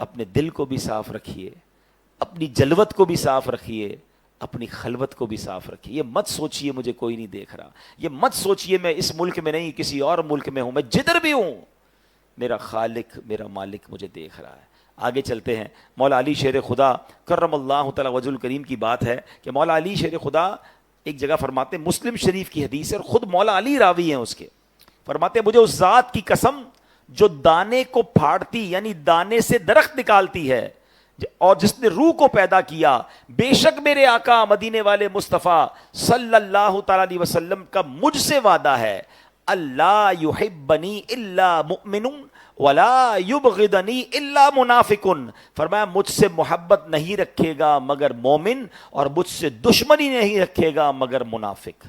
اپنے دل کو بھی صاف رکھیے, اپنی جلوت کو بھی صاف رکھیے, اپنی خلوت کو بھی صاف رکھیے. یہ مت سوچئے مجھے کوئی نہیں دیکھ رہا, یہ مت سوچئے میں اس ملک میں نہیں کسی اور ملک میں ہوں, میں جدھر بھی ہوں میرا خالق میرا مالک مجھے دیکھ رہا ہے. آگے چلتے ہیں. مولا علی شیر خدا کرم اللہ تعالی وجہ الکریم کی بات ہے کہ مولا علی شیر خدا ایک جگہ فرماتے ہیں, مسلم شریف کی حدیث ہے اور خود مولا علی راوی ہیں اس کے, فرماتے ہیں مجھے اس ذات کی قسم جو دانے کو پھاڑتی یعنی دانے سے درخت نکالتی ہے اور جس نے روح کو پیدا کیا, بے شک میرے آقا مدینے والے مصطفیٰ صلی اللہ تعالی علیہ وسلم کا مجھ سے وعدہ ہے, اللہ یحبنی الا مؤمن ولا یبغضنی الا منافق، فرمایا مجھ سے محبت نہیں رکھے گا مگر مومن، اور مجھ سے دشمنی نہیں رکھے گا مگر منافق۔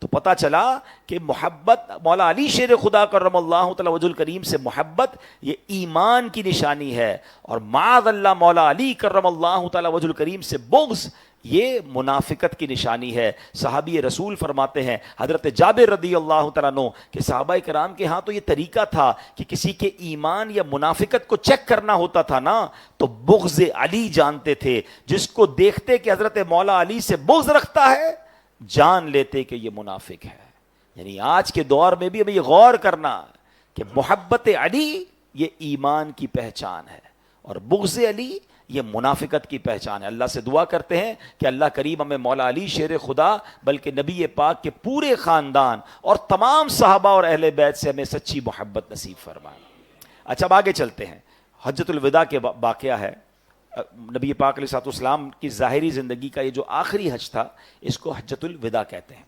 تو پتہ چلا کہ محبت، مولا علی شیر خدا کرم اللہ تعالی وجہ الکریم سے محبت یہ ایمان کی نشانی ہے، اور معاذ اللہ مولا علی کرم اللہ تعالی وجہ الکریم سے بغض یہ منافقت کی نشانی ہے۔ صحابی رسول فرماتے ہیں حضرت جابر رضی اللہ تعالیٰ عنہ کہ صحابہ کرام کے ہاں تو یہ طریقہ تھا کہ کسی کے ایمان یا منافقت کو چیک کرنا ہوتا تھا نا تو بغض علی جانتے تھے، جس کو دیکھتے کہ حضرت مولا علی سے بغض رکھتا ہے جان لیتے کہ یہ منافق ہے۔ یعنی آج کے دور میں بھی ہمیں یہ غور کرنا کہ محبت علی یہ ایمان کی پہچان ہے اور بغض علی یہ منافقت کی پہچان ہے۔ اللہ سے دعا کرتے ہیں کہ اللہ کریم ہمیں مولا علی شیر خدا بلکہ نبی پاک کے پورے خاندان اور تمام صحابہ اور اہل بیت سے ہمیں سچی محبت نصیب فرمائے۔ اچھا اب آگے چلتے ہیں۔ حجۃ الوداع کے واقعہ ہے، نبی پاک علیہ الصلوۃ والسلام کی ظاہری زندگی کا یہ جو آخری حج تھا اس کو حجۃ الوداع کہتے ہیں۔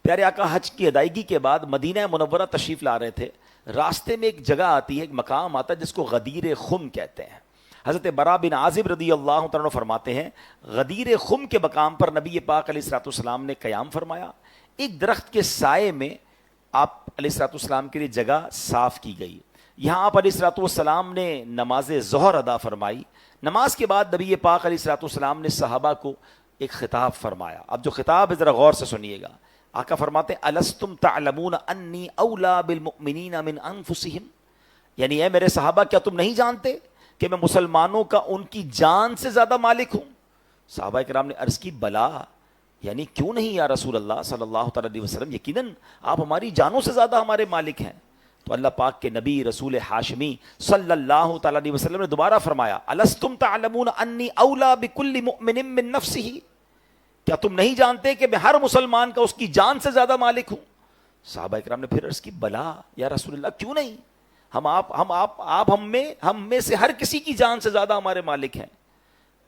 پیارے آقا حج کی ادائیگی کے بعد مدینہ منورہ تشریف لا رہے تھے، راستے میں ایک جگہ آتی ہے، ایک مقام آتا ہے جس کو غدیر خم کہتے ہیں۔ حضرت برا بن عازب رضی اللہ تعالیٰ عنہ فرماتے ہیں غدیر خم کے مقام پر نبی پاک علیہ الصلوۃ والسلام نے قیام فرمایا، ایک درخت کے سائے میں آپ علیہ الصلوۃ والسلام کے لیے جگہ صاف کی گئی، یہاں آپ علیہ الصلوۃ والسلام نے نماز ظہر ادا فرمائی۔ نماز کے بعد نبی پاک علیہ الصلوۃ والسلام نے صحابہ کو ایک خطاب فرمایا، اب جو خطاب ہے ذرا غور سے سنیے گا۔ آقا فرماتے ہیں الستم تعلمون انی اولا بالمؤمنین من انفسہم، یعنی اے میرے صحابہ کیا تم نہیں جانتے کہ میں مسلمانوں کا ان کی جان سے زیادہ مالک ہوں؟ صحابہ کرام نے عرض کی بلا، یعنی کیوں نہیں یا رسول اللہ صلی اللہ تعالیٰ علیہ وسلم، یقیناً آپ ہماری جانوں سے زیادہ ہمارے مالک ہیں۔ تو اللہ پاک کے نبی رسول ہاشمی صلی اللہ تعالیٰ علیہ وسلم نے دوبارہ فرمایا الستم تعلمون انی اولا بکل مؤمن من نفسہ، کیا تم نہیں جانتے کہ میں ہر مسلمان کا اس کی جان سے زیادہ مالک ہوں؟ صحابہ کرام نے پھر عرض کی بلا یا رسول اللہ کیوں نہیں، ہم میں سے ہر کسی کی جان سے زیادہ ہمارے مالک ہیں۔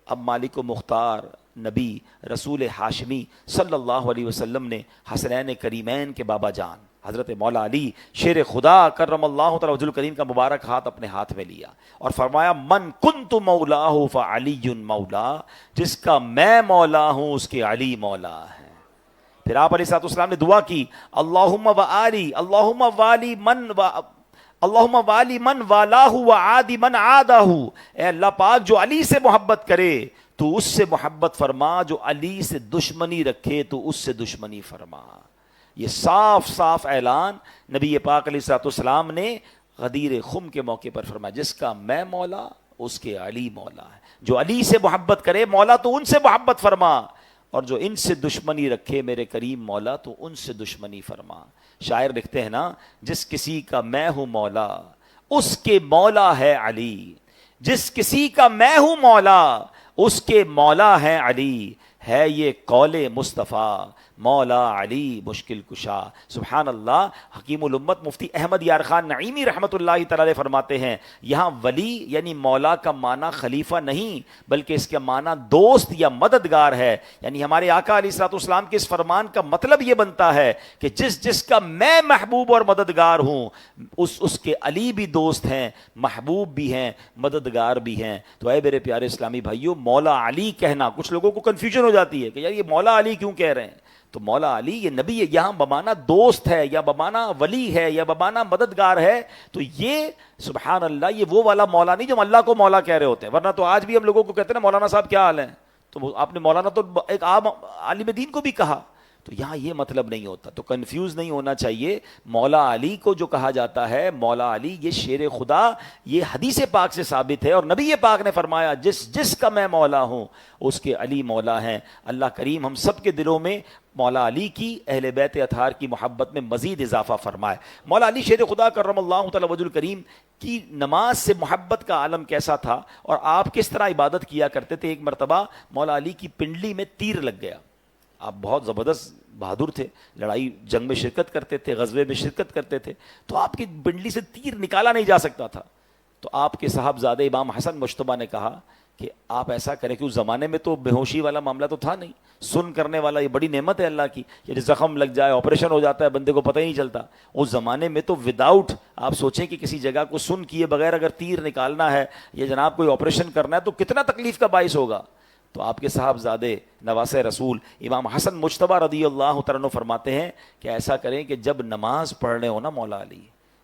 اب مالک و مختار نبی رسول ہاشمی صلی اللہ علیہ وسلم نے حسنین کریمین کے بابا جان حضرت مولا علی شیر خدا کرم اللہ تعالی وجہ الکریم کا مبارک ہاتھ اپنے ہاتھ میں لیا اور فرمایا من کنت مولاہ فعلی مولا، جس کا میں مولا ہوں اس کے علی مولا ہے۔ پھر آپ علیہ الصلوۃ والسلام نے دعا کی اللہم والی اللہم والی من والاہ وعادی من عادہ، اے اللہ پاک جو علی سے محبت کرے تو اس سے محبت فرما، جو علی سے دشمنی رکھے تو اس سے دشمنی فرما۔ یہ صاف صاف اعلان نبی پاک علیہ الصلوۃ والسلام نے غدیر خم کے موقع پر فرمایا، جس کا میں مولا اس کے علی مولا ہے، جو علی سے محبت کرے مولا تو ان سے محبت فرما، اور جو ان سے دشمنی رکھے میرے کریم مولا تو ان سے دشمنی فرما۔ شاعر لکھتے ہیں نا جس کسی کا میں ہوں مولا اس کے مولا ہے علی، جس کسی کا میں ہوں مولا اس کے مولا ہے علی، ہے یہ قول مصطفیٰ مولا علی مشکل کشا۔ سبحان اللہ۔ حکیم الامت مفتی احمد یار خان نعیمی رحمۃ اللہ تعالی علیہ فرماتے ہیں یہاں ولی یعنی مولا کا معنی خلیفہ نہیں بلکہ اس کا معنی دوست یا مددگار ہے، یعنی ہمارے آقا علیہ الصلوۃ والسلام کے اس فرمان کا مطلب یہ بنتا ہے کہ جس کا میں محبوب اور مددگار ہوں اس کے علی بھی دوست ہیں، محبوب بھی ہیں، مددگار بھی ہیں۔ تو اے میرے پیارے اسلامی بھائیوں، مولا علی کہنا کچھ لوگوں کو کنفیوژن ہو جاتی ہے کہ یار یہ مولا علی کیوں کہہ رہے ہیں؟ تو مولا علی یہ نبی ہے، یہاں بمانا دوست ہے یا بمانا ولی ہے یا بمانا مددگار ہے، تو یہ سبحان اللہ یہ وہ والا مولا نہیں جو ہم اللہ کو مولا کہہ رہے ہوتے ہیں، ورنہ تو آج بھی ہم لوگوں کو کہتے ہیں نا مولانا صاحب کیا حال ہے، تو آپ نے مولانا تو ایک عام عالم دین کو بھی کہا، تو یہاں یہ مطلب نہیں ہوتا، تو کنفیوز نہیں ہونا چاہیے۔ مولا علی کو جو کہا جاتا ہے مولا علی یہ شیر خدا، یہ حدیث پاک سے ثابت ہے، اور نبی پاک نے فرمایا جس کا میں مولا ہوں اس کے علی مولا ہیں۔ اللہ کریم ہم سب کے دلوں میں مولا علی کی اہل بیت اطہار کی محبت میں مزید اضافہ فرمائے۔ مولا علی شیر خدا کرم اللہ تعالی وجہ الکریم کی نماز سے محبت کا عالم کیسا تھا اور آپ کس طرح عبادت کیا کرتے تھے۔ ایک مرتبہ مولا علی کی پنڈلی میں تیر لگ گیا، آپ بہت زبردست بہادر تھے، لڑائی جنگ میں شرکت کرتے تھے، غزوے میں شرکت کرتے تھے، تو آپ کی پنڈلی سے تیر نکالا نہیں جا سکتا تھا، تو آپ کے صاحبزادے امام حسن مجتبیٰ نے کہا کہ آپ ایسا کریں کہ اس زمانے میں تو بے ہوشی والا معاملہ تو تھا نہیں، سن کرنے والا یہ بڑی نعمت ہے اللہ کی، یہ زخم لگ جائے آپریشن ہو جاتا ہے بندے کو پتہ ہی نہیں چلتا. اس زمانے میں تو وداؤٹ آپ سوچیں کہ کسی جگہ کو سن کیے بغیر اگر تیر نکالنا ہے یا جناب کوئی آپریشن کرنا ہے تو کتنا تکلیف کا باعث ہوگا. تو آپ کے صاحبزادے نواسے رسول امام حسن مجتبیٰ رضی اللہ تعالیٰ عنہ فرماتے ہیں کہ ایسا کریں کہ جب نماز پڑھ رہے ہو نا مولا علی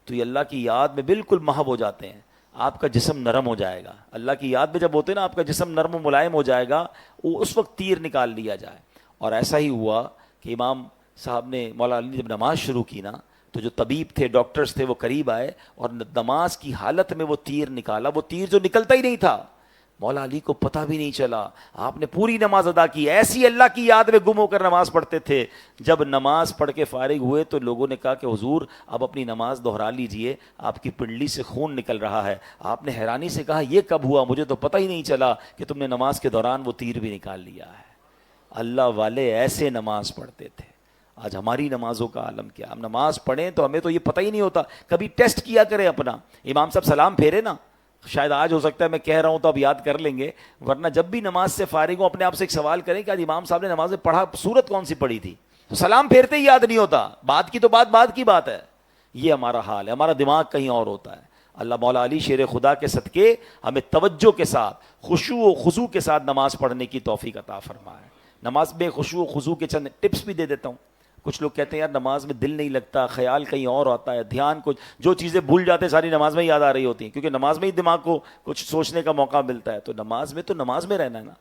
تو یہ اللہ کی یاد میں بالکل محو ہو جاتے ہیں، آپ کا جسم نرم ہو جائے گا. اللہ کی یاد میں جب ہوتے ہیں نا آپ کا جسم نرم و ملائم ہو جائے گا، وہ اس وقت تیر نکال لیا جائے. اور ایسا ہی ہوا کہ امام صاحب نے مولا علی نے جب نماز شروع کی نا تو جو طبیب تھے ڈاکٹرز تھے وہ قریب آئے اور نماز کی حالت میں وہ تیر نکالا. وہ تیر جو نکلتا ہی نہیں تھا، مولا علی کو پتہ بھی نہیں چلا، آپ نے پوری نماز ادا کی، ایسی اللہ کی یاد میں گم ہو کر نماز پڑھتے تھے. جب نماز پڑھ کے فارغ ہوئے تو لوگوں نے کہا کہ حضور اب اپنی نماز دہرا لیجئے، آپ کی پنڈلی سے خون نکل رہا ہے. آپ نے حیرانی سے کہا یہ کب ہوا؟ مجھے تو پتہ ہی نہیں چلا کہ تم نے نماز کے دوران وہ تیر بھی نکال لیا ہے. اللہ والے ایسے نماز پڑھتے تھے. آج ہماری نمازوں کا عالم کیا؟ ہم نماز پڑھیں تو ہمیں تو یہ پتہ ہی نہیں ہوتا. کبھی ٹیسٹ کیا کریں اپنا. امام صاحب سلام پھیرے نا، شاید آج ہو سکتا ہے میں کہہ رہا ہوں تو اب یاد کر لیں گے، ورنہ جب بھی نماز سے فارغ ہوں اپنے آپ سے ایک سوال کریں کہ آج امام صاحب نے نماز میں پڑھا سورت کون سی پڑھی تھی؟ تو سلام پھیرتے ہی یاد نہیں ہوتا. بات کی تو بات کی بات ہے. یہ ہمارا حال ہے، ہمارا دماغ کہیں اور ہوتا ہے. اللہ مولا علی شیر خدا کے صدقے ہمیں توجہ کے ساتھ خشوع و خضوع کے ساتھ نماز پڑھنے کی توفیق عطا فرمائے. نماز میں خشوع و خضوع کے چند ٹپس بھی دے دیتا ہوں. کچھ لوگ کہتے ہیں یار نماز میں دل نہیں لگتا، خیال کہیں اور آتا ہے، دھیان کچھ جو چیزیں بھول جاتے ہیں ساری نماز میں یاد آ رہی ہوتی ہیں، کیونکہ نماز میں ہی دماغ کو کچھ سوچنے کا موقع ملتا ہے. تو نماز میں رہنا ہے نا.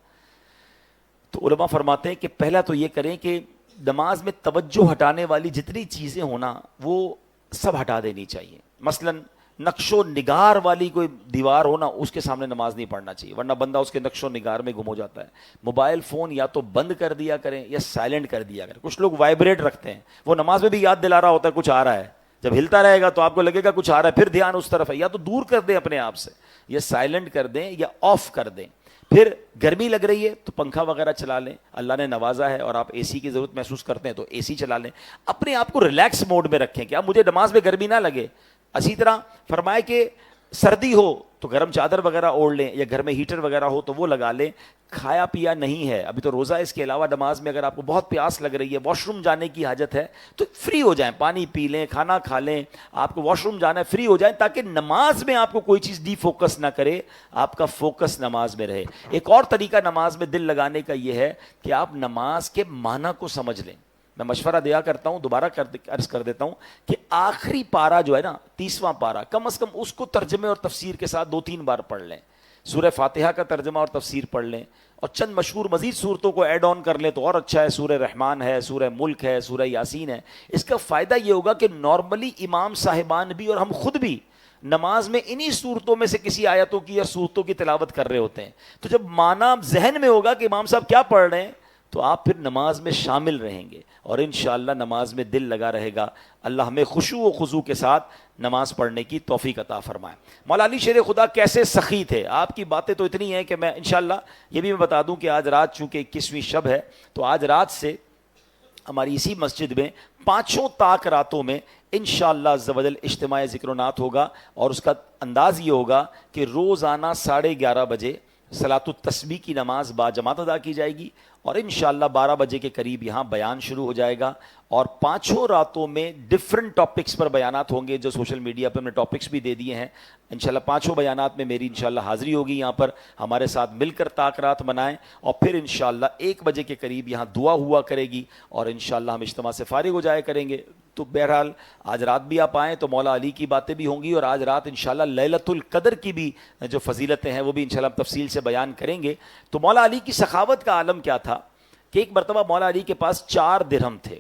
تو علماء فرماتے ہیں کہ پہلا تو یہ کریں کہ نماز میں توجہ ہٹانے والی جتنی چیزیں ہونا وہ سب ہٹا دینی چاہیے. مثلاً نقش و نگار والی کوئی دیوار ہو نا اس کے سامنے نماز نہیں پڑھنا چاہیے، ورنہ بندہ اس کے نقش و نگار میں گم ہو جاتا ہے. موبائل فون یا تو بند کر دیا کریں یا سائلنٹ کر دیا کریں. کچھ لوگ وائبریٹ رکھتے ہیں، وہ نماز میں بھی یاد دلا رہا ہوتا ہے کچھ آ رہا ہے، جب ہلتا رہے گا تو آپ کو لگے گا کچھ آ رہا ہے، پھر دھیان اس طرف ہے. یا تو دور کر دیں اپنے آپ سے، یا سائلنٹ کر دیں یا آف کر دیں. پھر گرمی لگ رہی ہے تو پنکھا وغیرہ چلا لیں، اللہ نے نوازا ہے اور آپ اے سی کی ضرورت محسوس کرتے ہیں تو اے سی چلا لیں. اپنے آپ کو ریلیکس موڈ میں رکھیں کہ اب مجھے نماز میں گرمی نہ لگے. اسی طرح فرمائے کہ سردی ہو تو گرم چادر وغیرہ اوڑھ لیں، یا گھر میں ہیٹر وغیرہ ہو تو وہ لگا لیں. کھایا پیا نہیں ہے ابھی تو روزہ، اس کے علاوہ نماز میں اگر آپ کو بہت پیاس لگ رہی ہے، واش روم جانے کی حاجت ہے تو فری ہو جائیں، پانی پی لیں، کھانا کھا لیں. آپ کو واش روم جانا ہے فری ہو جائیں تاکہ نماز میں آپ کو کوئی چیز ڈی فوکس نہ کرے، آپ کا فوکس نماز میں رہے. ایک اور طریقہ نماز میں دل لگانے کا یہ ہے کہ آپ نماز کے معنی کو سمجھ لیں. میں مشورہ دیا کرتا ہوں، دوبارہ عرض کر دیتا ہوں کہ آخری پارہ جو ہے نا 30واں پارہ، کم از کم اس کو ترجمے اور تفسیر کے ساتھ 2-3 بار پڑھ لیں. سورہ فاتحہ کا ترجمہ اور تفسیر پڑھ لیں، اور چند مشہور مزید صورتوں کو ایڈ آن کر لیں تو اور اچھا ہے. سورہ رحمان ہے، سورہ ملک ہے، سورہ یاسین ہے. اس کا فائدہ یہ ہوگا کہ نارملی امام صاحبان بھی اور ہم خود بھی نماز میں انہی صورتوں میں سے کسی آیتوں کی یا صورتوں کی تلاوت کر رہے ہوتے ہیں. تو جب معنی ذہن میں ہوگا کہ امام صاحب کیا پڑھ رہے ہیں تو آپ پھر نماز میں شامل رہیں گے اور انشاءاللہ نماز میں دل لگا رہے گا. اللہ ہمیں خشوع و خضوع کے ساتھ نماز پڑھنے کی توفیق عطا فرمائے. مولا علی شیر خدا کیسے سخی تھے، آپ کی باتیں تو اتنی ہیں کہ میں انشاءاللہ یہ بھی میں بتا دوں کہ آج رات چونکہ 21ویں شب ہے تو آج رات سے ہماری اسی مسجد میں 5 طاق راتوں میں انشاءاللہ عز و جل اجتماع ذکر و نعت ہوگا. اور اس کا انداز یہ ہوگا کہ روزانہ 11:30 بجے صلاۃ التسبیح کی نماز با جماعت ادا کی جائے گی اور انشاءاللہ 12 بجے کے قریب یہاں بیان شروع ہو جائے گا. اور 5 راتوں میں ڈفرنٹ ٹاپکس پر بیانات ہوں گے جو سوشل میڈیا پر ہم نے ٹاپکس بھی دے دیے ہیں. انشاءاللہ 5 بیانات میں میری انشاءاللہ حاضری ہوگی یہاں پر. ہمارے ساتھ مل کر طاق رات منائیں اور پھر انشاءاللہ 1 بجے کے قریب یہاں دعا ہوا کرے گی اور انشاءاللہ ہم اجتماع سے فارغ ہو جایا کریں گے. تو بہرحال آج رات بھی آپ آئیں تو مولا علی کی باتیں بھی ہوں گی اور آج رات انشاءاللہ لیلۃ القدر کی بھی جو فضیلتیں ہیں وہ بھی انشاءاللہ تفصیل سے بیان کریں گے. تو مولا علی کی سخاوت کا عالم کیا تھا کہ ایک مرتبہ مولا علی کے پاس 4 درہم تھے.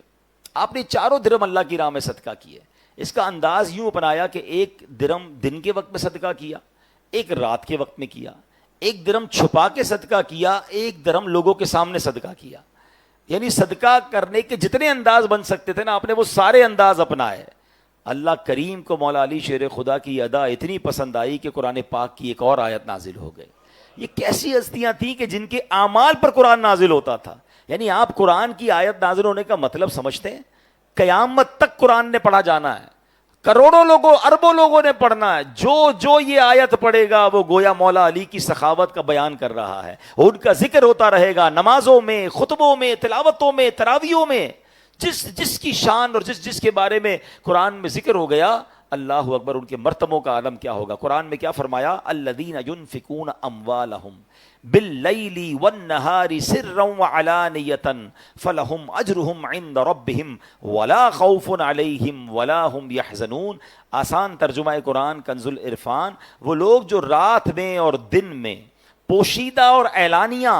آپ نے 4 درہم اللہ کی راہ میں صدقہ کیے. اس کا انداز یوں اپنایا کہ 1 درہم دن کے وقت میں صدقہ کیا، 1 رات کے وقت میں کیا، 1 درہم چھپا کے صدقہ کیا، 1 درہم لوگوں کے سامنے صدقہ کیا. یعنی صدقہ کرنے کے جتنے انداز بن سکتے تھے نا آپ نے وہ سارے انداز اپنائے. اللہ کریم کو مولا علی شیر خدا کی ادا اتنی پسند آئی کہ قرآن پاک کی ایک اور آیت نازل ہو گئی. یہ کیسی ہستیاں تھیں کہ جن کے اعمال پر قرآن نازل ہوتا تھا. یعنی آپ قرآن کی آیت نازل ہونے کا مطلب سمجھتے ہیں؟ قیامت تک قرآن نے پڑھا جانا ہے. کروڑوں لوگوں اربوں لوگوں نے پڑھنا ہے. جو یہ آیت پڑھے گا وہ گویا مولا علی کی سخاوت کا بیان کر رہا ہے. ان کا ذکر ہوتا رہے گا نمازوں میں, خطبوں میں, تلاوتوں میں, تراویحوں میں. جس کی شان اور جس کے بارے میں قرآن میں ذکر ہو گیا, اللہ اکبر, ان کے مرتبوں کا عالم کیا ہوگا. قرآن میں کیا فرمایا, الذین ينفقون اموالهم باللیل والنہار سرا وعلانیۃ فلہم اجرہم عند ربہم ولا خوف علیہم ولا ہم یحزنون. آسان ترجمہ قرآن کنز العرفان, وہ لوگ جو رات میں اور دن میں پوشیدہ اور اعلانیہ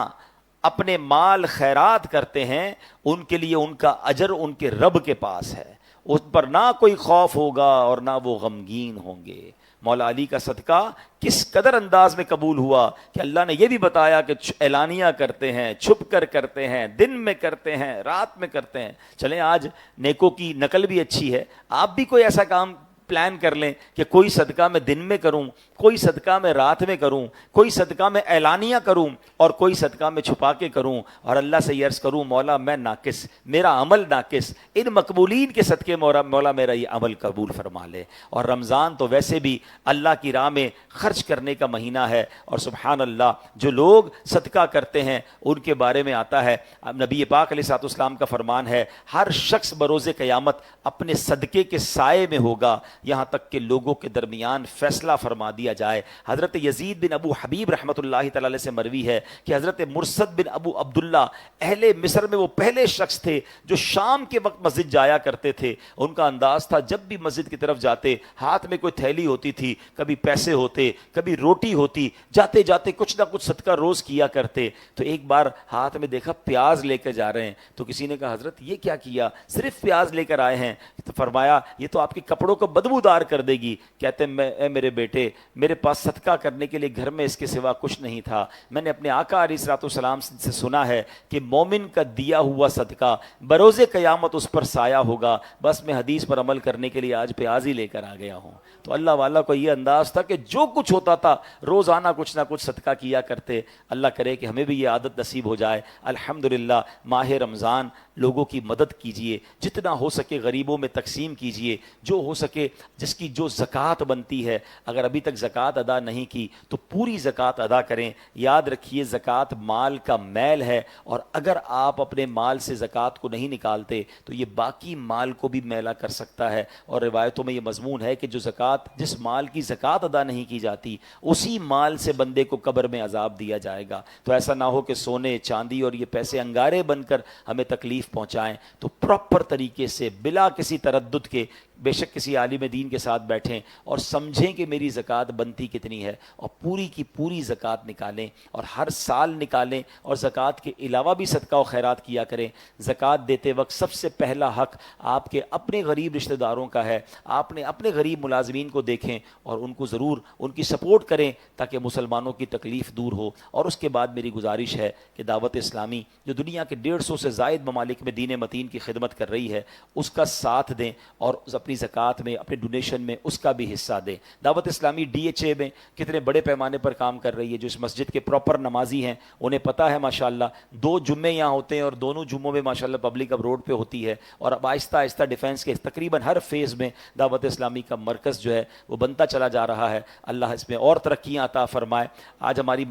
اپنے مال خیرات کرتے ہیں, ان کے لیے ان کا اجر ان کے رب کے پاس ہے, اس پر نہ کوئی خوف ہوگا اور نہ وہ غمگین ہوں گے. مولا علی کا صدقہ کس قدر انداز میں قبول ہوا کہ اللہ نے یہ بھی بتایا کہ اعلانیہ کرتے ہیں, چھپ کر کرتے ہیں, دن میں کرتے ہیں, رات میں کرتے ہیں. چلیں آج نیکوں کی نقل بھی اچھی ہے, آپ بھی کوئی ایسا کام پلان کر لیں کہ کوئی صدقہ میں دن میں کروں, کوئی صدقہ میں رات میں کروں, کوئی صدقہ میں اعلانیہ کروں اور کوئی صدقہ میں چھپا کے کروں, اور اللہ سے یہ عرض کروں مولا میں ناقص, میرا عمل ناقص, ان مقبولین کے صدقے مولا میرا یہ عمل قبول فرما لے. اور رمضان تو ویسے بھی اللہ کی راہ میں خرچ کرنے کا مہینہ ہے, اور سبحان اللہ جو لوگ صدقہ کرتے ہیں ان کے بارے میں آتا ہے, نبی پاک علیہ الصلوۃ والسلام کا فرمان ہے, ہر شخص بروز قیامت اپنے صدقے کے سائے میں ہوگا یہاں تک کہ لوگوں کے درمیان فیصلہ فرما دیا جائے. حضرت یزید بن ابو حبیب رحمۃ اللہ تعالی علیہ سے مروی ہے کہ حضرت مرثد بن ابو عبداللہ اہل مصر میں وہ پہلے شخص تھے جو شام کے وقت مسجد جایا کرتے تھے. ان کا انداز تھا جب بھی مسجد کی طرف جاتے ہاتھ میں کوئی تھیلی ہوتی تھی, کبھی پیسے ہوتے, کبھی روٹی ہوتی, جاتے جاتے کچھ نہ کچھ صدقہ روز کیا کرتے. تو ایک بار ہاتھ میں دیکھا پیاز لے کر جا رہے ہیں, تو کسی نے کہا حضرت یہ کیا کیا, صرف پیاز لے کر آئے ہیں. تو فرمایا یہ تو آپ کے کپڑوں کو بدبودار کر دے گی. کہتے ہیں اے میرے بیٹے, میرے پاس صدقہ کرنے کے لیے گھر میں اس کے سوا کچھ نہیں تھا. میں نے اپنے آقا علیہ الصلوۃ والسلام سے سنا ہے کہ مومن کا دیا ہوا صدقہ بروز قیامت اس پر سایہ ہوگا. بس میں حدیث پر عمل کرنے کے لیے آج پیاز ہی لے کر آ گیا ہوں. تو اللہ والا کو یہ انداز تھا کہ جو کچھ ہوتا تھا روزانہ کچھ نہ کچھ صدقہ کیا کرتے. اللہ کرے کہ ہمیں بھی یہ عادت نصیب ہو جائے. الحمدللہ ماہ رمضان لوگوں کی مدد کیجئے, جتنا ہو سکے غریبوں میں تقسیم کیجئے, جو ہو سکے جس کی جو زکوٰۃ بنتی ہے, اگر ابھی تک زکوٰۃ ادا نہیں کی تو پوری زکوٰۃ ادا کریں. یاد رکھیے زکوٰۃ مال کا میل ہے, اور اگر آپ اپنے مال سے زکوٰۃ کو نہیں نکالتے تو یہ باقی مال کو بھی میلا کر سکتا ہے. اور روایتوں میں یہ مضمون ہے کہ جو زکوٰۃ, جس مال کی زکوٰۃ ادا نہیں کی جاتی اسی مال سے بندے کو قبر میں عذاب دیا جائے گا. تو ایسا نہ ہو کہ سونے چاندی اور یہ پیسے انگارے بن کر ہمیں تکلیف پہنچائیں. تو پراپر طریقے سے بلا کسی تردد کے بے شک کسی عالم دین کے ساتھ بیٹھیں اور سمجھیں کہ میری زکوٰۃ بنتی کتنی ہے, اور پوری کی پوری زکوٰۃ نکالیں, اور ہر سال نکالیں. اور زکوٰۃ کے علاوہ بھی صدقہ و خیرات کیا کریں. زکوٰۃ دیتے وقت سب سے پہلا حق آپ کے اپنے غریب رشتہ داروں کا ہے. آپ نے اپنے غریب ملازمین کو دیکھیں اور ان کو ضرور ان کی سپورٹ کریں تاکہ مسلمانوں کی تکلیف دور ہو. اور اس کے بعد میری گزارش ہے کہ دعوت اسلامی جو دنیا کے 150 سے زائد ممالک میں دین متین کی خدمت کر رہی ہے اس کا ساتھ دیں, اور اپنی زکوٰۃ میں, اپنے ڈونیشن میں اس کا بھی حصہ دیں. دعوت اسلامی DHA میں کتنے بڑے پیمانے پر کام کر رہی ہے. جو اس مسجد کے پراپر نمازی ہیں انہیں پتہ ہے ماشاءاللہ 2 جمعے یہاں ہوتے ہیں, اور دونوں جمعوں میں ماشاءاللہ پبلک اب روڈ پہ ہوتی ہے. اور اب آہستہ آہستہ ڈیفنس کے تقریباً ہر فیز میں دعوت اسلامی کا مرکز جو ہے وہ بنتا چلا جا رہا ہے. اللہ اس میں اور ترقیاں عطا فرمائے. آج ہماری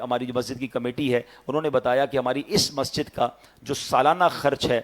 ہماری جو مسجد کی کمیٹی ہے انہوں نے بتایا کہ ہماری اس مسجد کا جو سالانہ خرچ ہے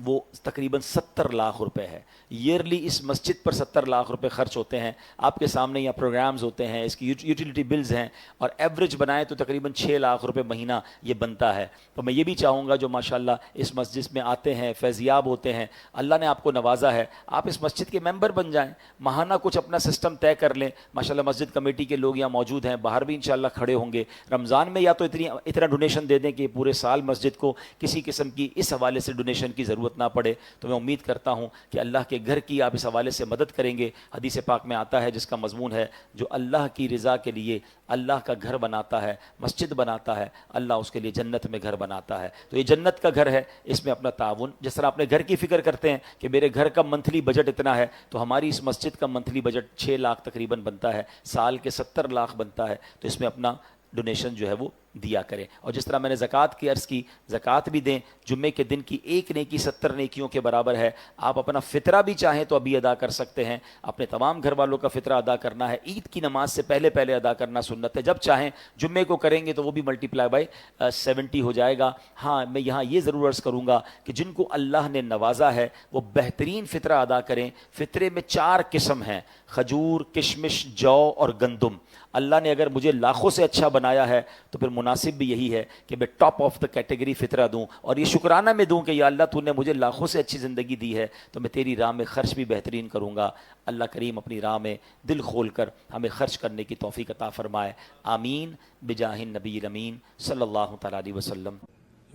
وہ تقریباً 70 لاکھ روپے ہے. ایئرلی اس مسجد پر 70 لاکھ روپے خرچ ہوتے ہیں. آپ کے سامنے یہاں پروگرامز ہوتے ہیں, اس کی یوٹیلیٹی بلز ہیں, اور ایوریج بنائیں تو تقریباً 6 لاکھ روپے مہینہ یہ بنتا ہے. تو میں یہ بھی چاہوں گا جو ماشاءاللہ اس مسجد میں آتے ہیں, فیضیاب ہوتے ہیں, اللہ نے آپ کو نوازا ہے, آپ اس مسجد کے ممبر بن جائیں, ماہانہ کچھ اپنا سسٹم طے کر لیں. ماشاءاللہ مسجد کمیٹی کے لوگ یہاں موجود ہیں, باہر بھی انشاءاللہ کھڑے ہوں گے. رمضان میں یا تو اتنا ڈونیشن دے دیں کہ پورے سال مسجد کو کسی قسم کی اس حوالے سے ڈونیشن کی ضرورت نہ پڑے. تو میں امید کرتا ہوں کہ اللہ کے گھر کی آپ اس حوالے سے مدد کریں گے. حدیث پاک میں آتا ہے جس کا مضمون ہے جو اللہ کی رضا کے لیے اللہ کا گھر بناتا ہے, مسجد بناتا ہے, اللہ اس کے لیے جنت میں گھر بناتا ہے. تو یہ جنت کا گھر ہے, اس میں اپنا تعاون, جس طرح اپنے گھر کی فکر کرتے ہیں کہ میرے گھر کا منتھلی بجٹ اتنا ہے, تو ہماری اس مسجد کا منتھلی بجٹ 6 لاکھ تقریباً بنتا ہے, سال کے 70 لاکھ بنتا ہے. تو اس میں اپنا ڈونیشن جو ہے وہ دیا کریں. اور جس طرح میں نے زکوٰۃ کی عرض کی, زکوٰۃ بھی دیں. جمعے کے دن کی ایک نیکی 70 نیکیوں کے برابر ہے. آپ اپنا فطرہ بھی چاہیں تو ابھی ادا کر سکتے ہیں, اپنے تمام گھر والوں کا فطرہ ادا کرنا ہے. عید کی نماز سے پہلے ادا کرنا سنت ہے. جب چاہیں جمعے کو کریں گے تو وہ بھی ملٹی پلائی بائی 70 ہو جائے گا. ہاں میں یہاں یہ ضرور عرض کروں گا کہ جن کو اللہ نے نوازا ہے وہ بہترین فطرہ ادا کریں. فطرے میں 4 قسم ہیں, کھجور, کشمش, جو اور گندم. اللہ نے اگر مجھے لاکھوں سے اچھا بنایا ہے تو پھر مناسب بھی یہی ہے کہ میں ٹاپ آف دا کیٹیگری فطرہ دوں, اور یہ شکرانہ میں دوں کہ یا اللہ تو نے مجھے لاکھوں سے اچھی زندگی دی ہے تو میں تیری راہ میں خرچ بھی بہترین کروں گا. اللہ کریم اپنی راہ میں دل کھول کر ہمیں خرچ کرنے کی توفیق عطا فرمائے. آمین بجاہ النبی الامین صلی اللہ تعالیٰ علیہ وسلم.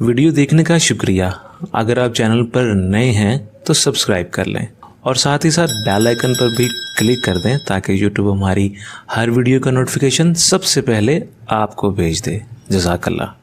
ویڈیو دیکھنے کا شکریہ. اگر آپ چینل پر نئے ہیں تو سبسکرائب کر لیں اور ساتھ ہی ساتھ بیل آئیکن پر بھی کلک کر دیں تاکہ یوٹیوب ہماری ہر ویڈیو کا نوٹیفیکیشن سب سے پہلے آپ کو بھیج دے. جزاک اللہ.